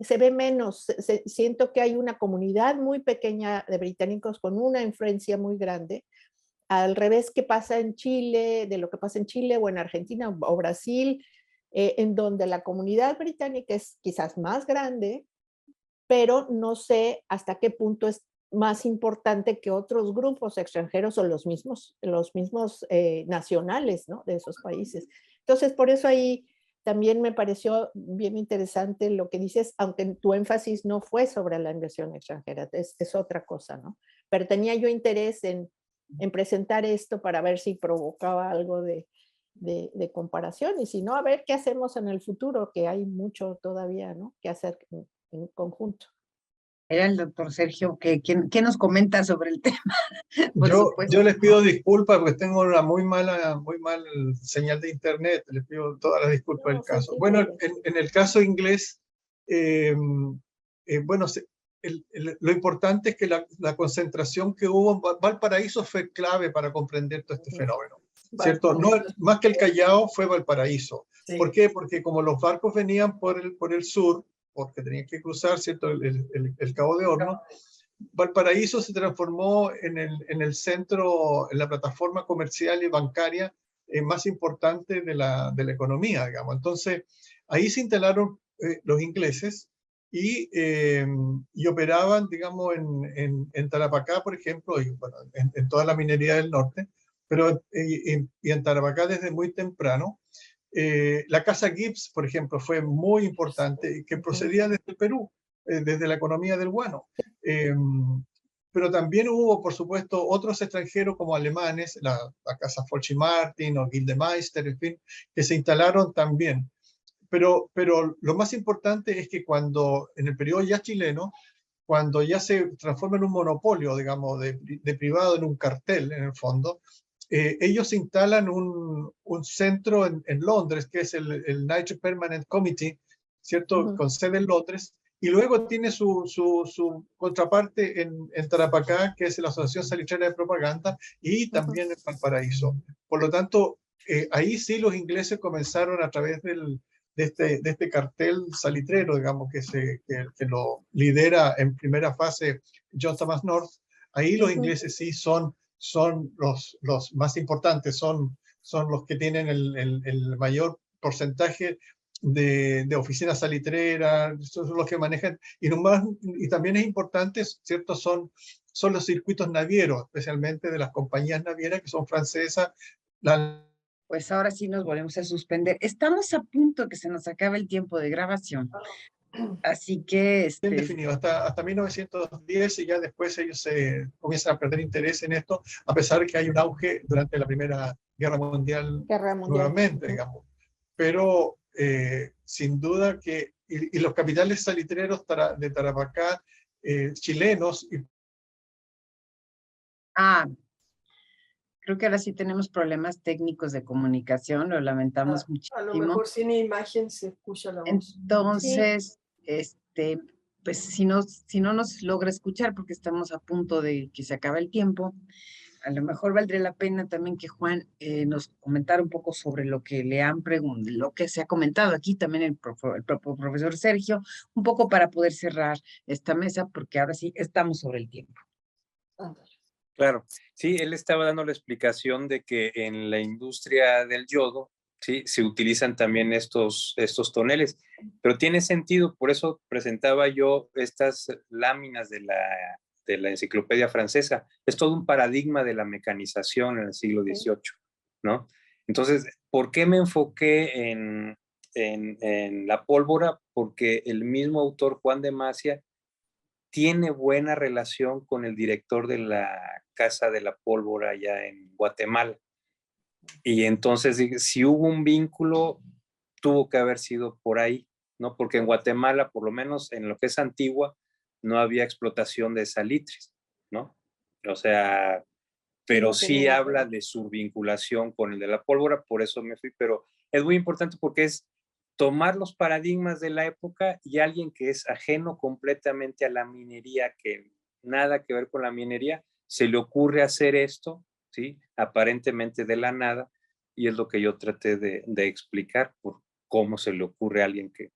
se ve menos, siento que hay una comunidad muy pequeña de británicos con una influencia muy grande, al revés que pasa en Chile, de lo que pasa en Chile o en Argentina o Brasil, en donde la comunidad británica es quizás más grande, pero no sé hasta qué punto es más importante que otros grupos extranjeros o los mismos nacionales, ¿no? De esos países. Entonces, por eso ahí también me pareció bien interesante lo que dices, aunque tu énfasis no fue sobre la inversión extranjera, es otra cosa, ¿no? Pero tenía yo interés en presentar esto para ver si provocaba algo de comparación y si no, a ver qué hacemos en el futuro, que hay mucho todavía, ¿no? Que hacer en conjunto. Era el doctor Sergio, ¿qué nos comenta sobre el tema? Por Yo supuesto. les pido disculpas porque tengo una muy mala señal de internet. Les pido todas las disculpas del No, se caso. Bueno, entiende. en el caso inglés, eh, bueno, lo importante es que la concentración que hubo en Valparaíso fue clave para comprender todo este fenómeno, ¿cierto? No, Valparaíso. más que el Callao fue Valparaíso. ¿Por Sí. qué? Porque como los barcos venían por el sur, porque tenían que cruzar, ¿cierto? El Cabo de Horno, Valparaíso se transformó en el centro, en la plataforma comercial y bancaria más importante de la economía, digamos. Entonces, ahí se instalaron los ingleses y operaban, digamos, en Tarapacá, por ejemplo, y bueno, en toda la minería del norte, pero y en Tarapacá desde muy temprano. La Casa Gibbs, por ejemplo, fue muy importante, que procedía desde el Perú, desde la economía del guano. Pero también hubo, por supuesto, otros extranjeros como alemanes, la Casa Fulci Martin o Gildemeister, en fin, que se instalaron también. Pero lo más importante es que cuando, en el periodo ya chileno, cuando ya se transforma en un monopolio, digamos, de privado en un cartel, en el fondo, ellos instalan un centro en Londres, que es el Niger Permanent Committee, ¿cierto? Con sede en Londres, y luego tiene su contraparte en Tarapacá, que es la Asociación Salitrera de Propaganda, y también en Valparaíso. Por lo tanto, ahí sí los ingleses comenzaron a través de este cartel salitrero, digamos, que lo lidera en primera fase John Thomas North. Ahí los ingleses sí son los más importantes, son los que tienen el mayor porcentaje de oficinas salitreras, son los que manejan, y también es importante, ¿cierto? Son los circuitos navieros, especialmente de las compañías navieras que son francesas. Pues ahora sí nos volvemos a suspender. Estamos a punto de que se nos acabe el tiempo de grabación. Así que... Bien definido, hasta 1910, y ya después ellos se comienzan a perder interés en esto, a pesar de que hay un auge durante la Primera Guerra Mundial nuevamente, digamos. Pero sin duda que, y los capitales salitreros de Tarapacá, chilenos... Creo que ahora sí tenemos problemas técnicos de comunicación, lo lamentamos muchísimo. A lo mejor sin imagen se escucha la voz. Entonces, pues si no nos logra escuchar porque estamos a punto de que se acabe el tiempo, a lo mejor valdría la pena también que Juan nos comentara un poco sobre lo que le han preguntado, lo que se ha comentado aquí también el propio profesor Sergio, un poco para poder cerrar esta mesa, porque ahora sí estamos sobre el tiempo. Claro, sí, él estaba dando la explicación de que en la industria del yodo, sí, se utilizan también estos toneles, pero tiene sentido, por eso presentaba yo estas láminas de la enciclopedia francesa. Es todo un paradigma de la mecanización en el siglo XVIII, ¿no? Entonces, ¿por qué me enfoqué en la pólvora? Porque el mismo autor, Juan de Macia, tiene buena relación con el director de la Casa de la Pólvora allá en Guatemala. Y entonces, si hubo un vínculo, tuvo que haber sido por ahí, ¿no? Porque en Guatemala, por lo menos en lo que es Antigua, no había explotación de salitres, ¿no? O sea, pero sí habla de su vinculación con el de la pólvora, por eso me fui, pero es muy importante porque es tomar los paradigmas de la época y alguien que es ajeno completamente a la minería, que nada que ver con la minería, se le ocurre hacer esto, ¿sí? Aparentemente de la nada, y es lo que yo traté de explicar, por cómo se le ocurre a alguien que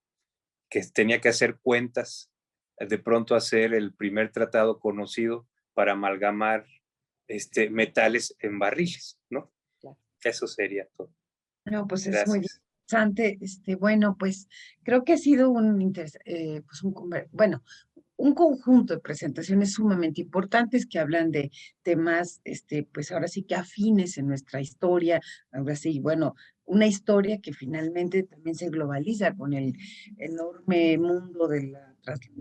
tenía que hacer cuentas, de pronto hacer el primer tratado conocido para amalgamar metales en barriles, ¿no? Claro. Eso sería todo. No, pues Gracias. Es muy interesante. Bueno, pues creo que ha sido un conjunto de presentaciones sumamente importantes que hablan de temas, pues ahora sí que afines en nuestra historia, ahora sí, bueno, una historia que finalmente también se globaliza con el enorme mundo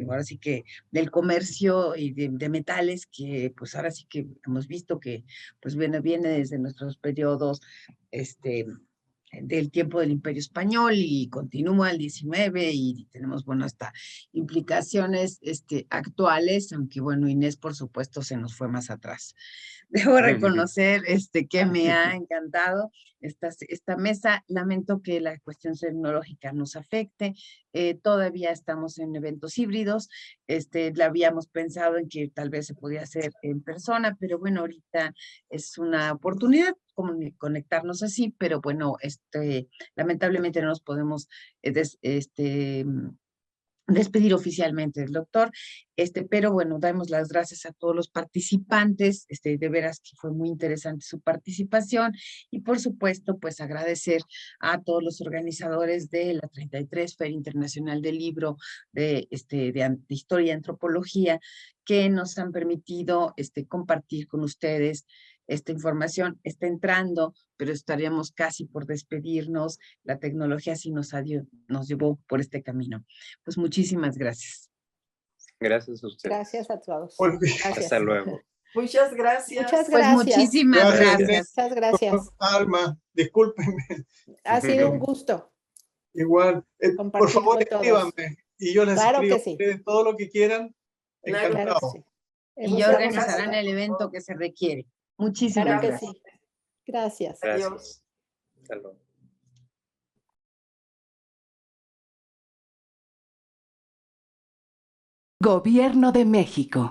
ahora sí que del comercio y de metales, que pues ahora sí que hemos visto que pues viene desde nuestros periodos, del tiempo del Imperio Español y continúa el 19 y tenemos, bueno, hasta implicaciones actuales, aunque bueno, Inés por supuesto se nos fue más atrás. Debo reconocer que me ha encantado esta mesa. Lamento que la cuestión tecnológica nos afecte. Todavía estamos en eventos híbridos. La habíamos pensado en que tal vez se podía hacer en persona, pero bueno, ahorita es una oportunidad conectarnos así, pero bueno, lamentablemente no nos podemos despedir oficialmente del doctor, pero bueno, damos las gracias a todos los participantes, de veras que fue muy interesante su participación, y por supuesto, pues agradecer a todos los organizadores de la 33 Feria Internacional del Libro de Historia y Antropología, que nos han permitido compartir con ustedes esta información. Está entrando, pero estaríamos casi por despedirnos. La tecnología sí nos llevó por este camino. Pues muchísimas gracias. Gracias a ustedes. Gracias a todos. Muy bien. Gracias. Hasta luego. Muchas gracias. Muchas Pues gracias. muchísimas Gracias. gracias. Muchas gracias. Alma, discúlpenme. Ha sido un gusto. Igual, por Compartir favor, con todos. escríbanme y yo les Claro escribo que sí. a ustedes todo lo que quieran. Claro. Encantado. Claro que sí. Y Hemos ya estado organizarán haciendo- el evento que se requiere. Muchísimas Claro que gracias. sí. Gracias. Gracias. Adiós. Hasta luego. Gobierno de México.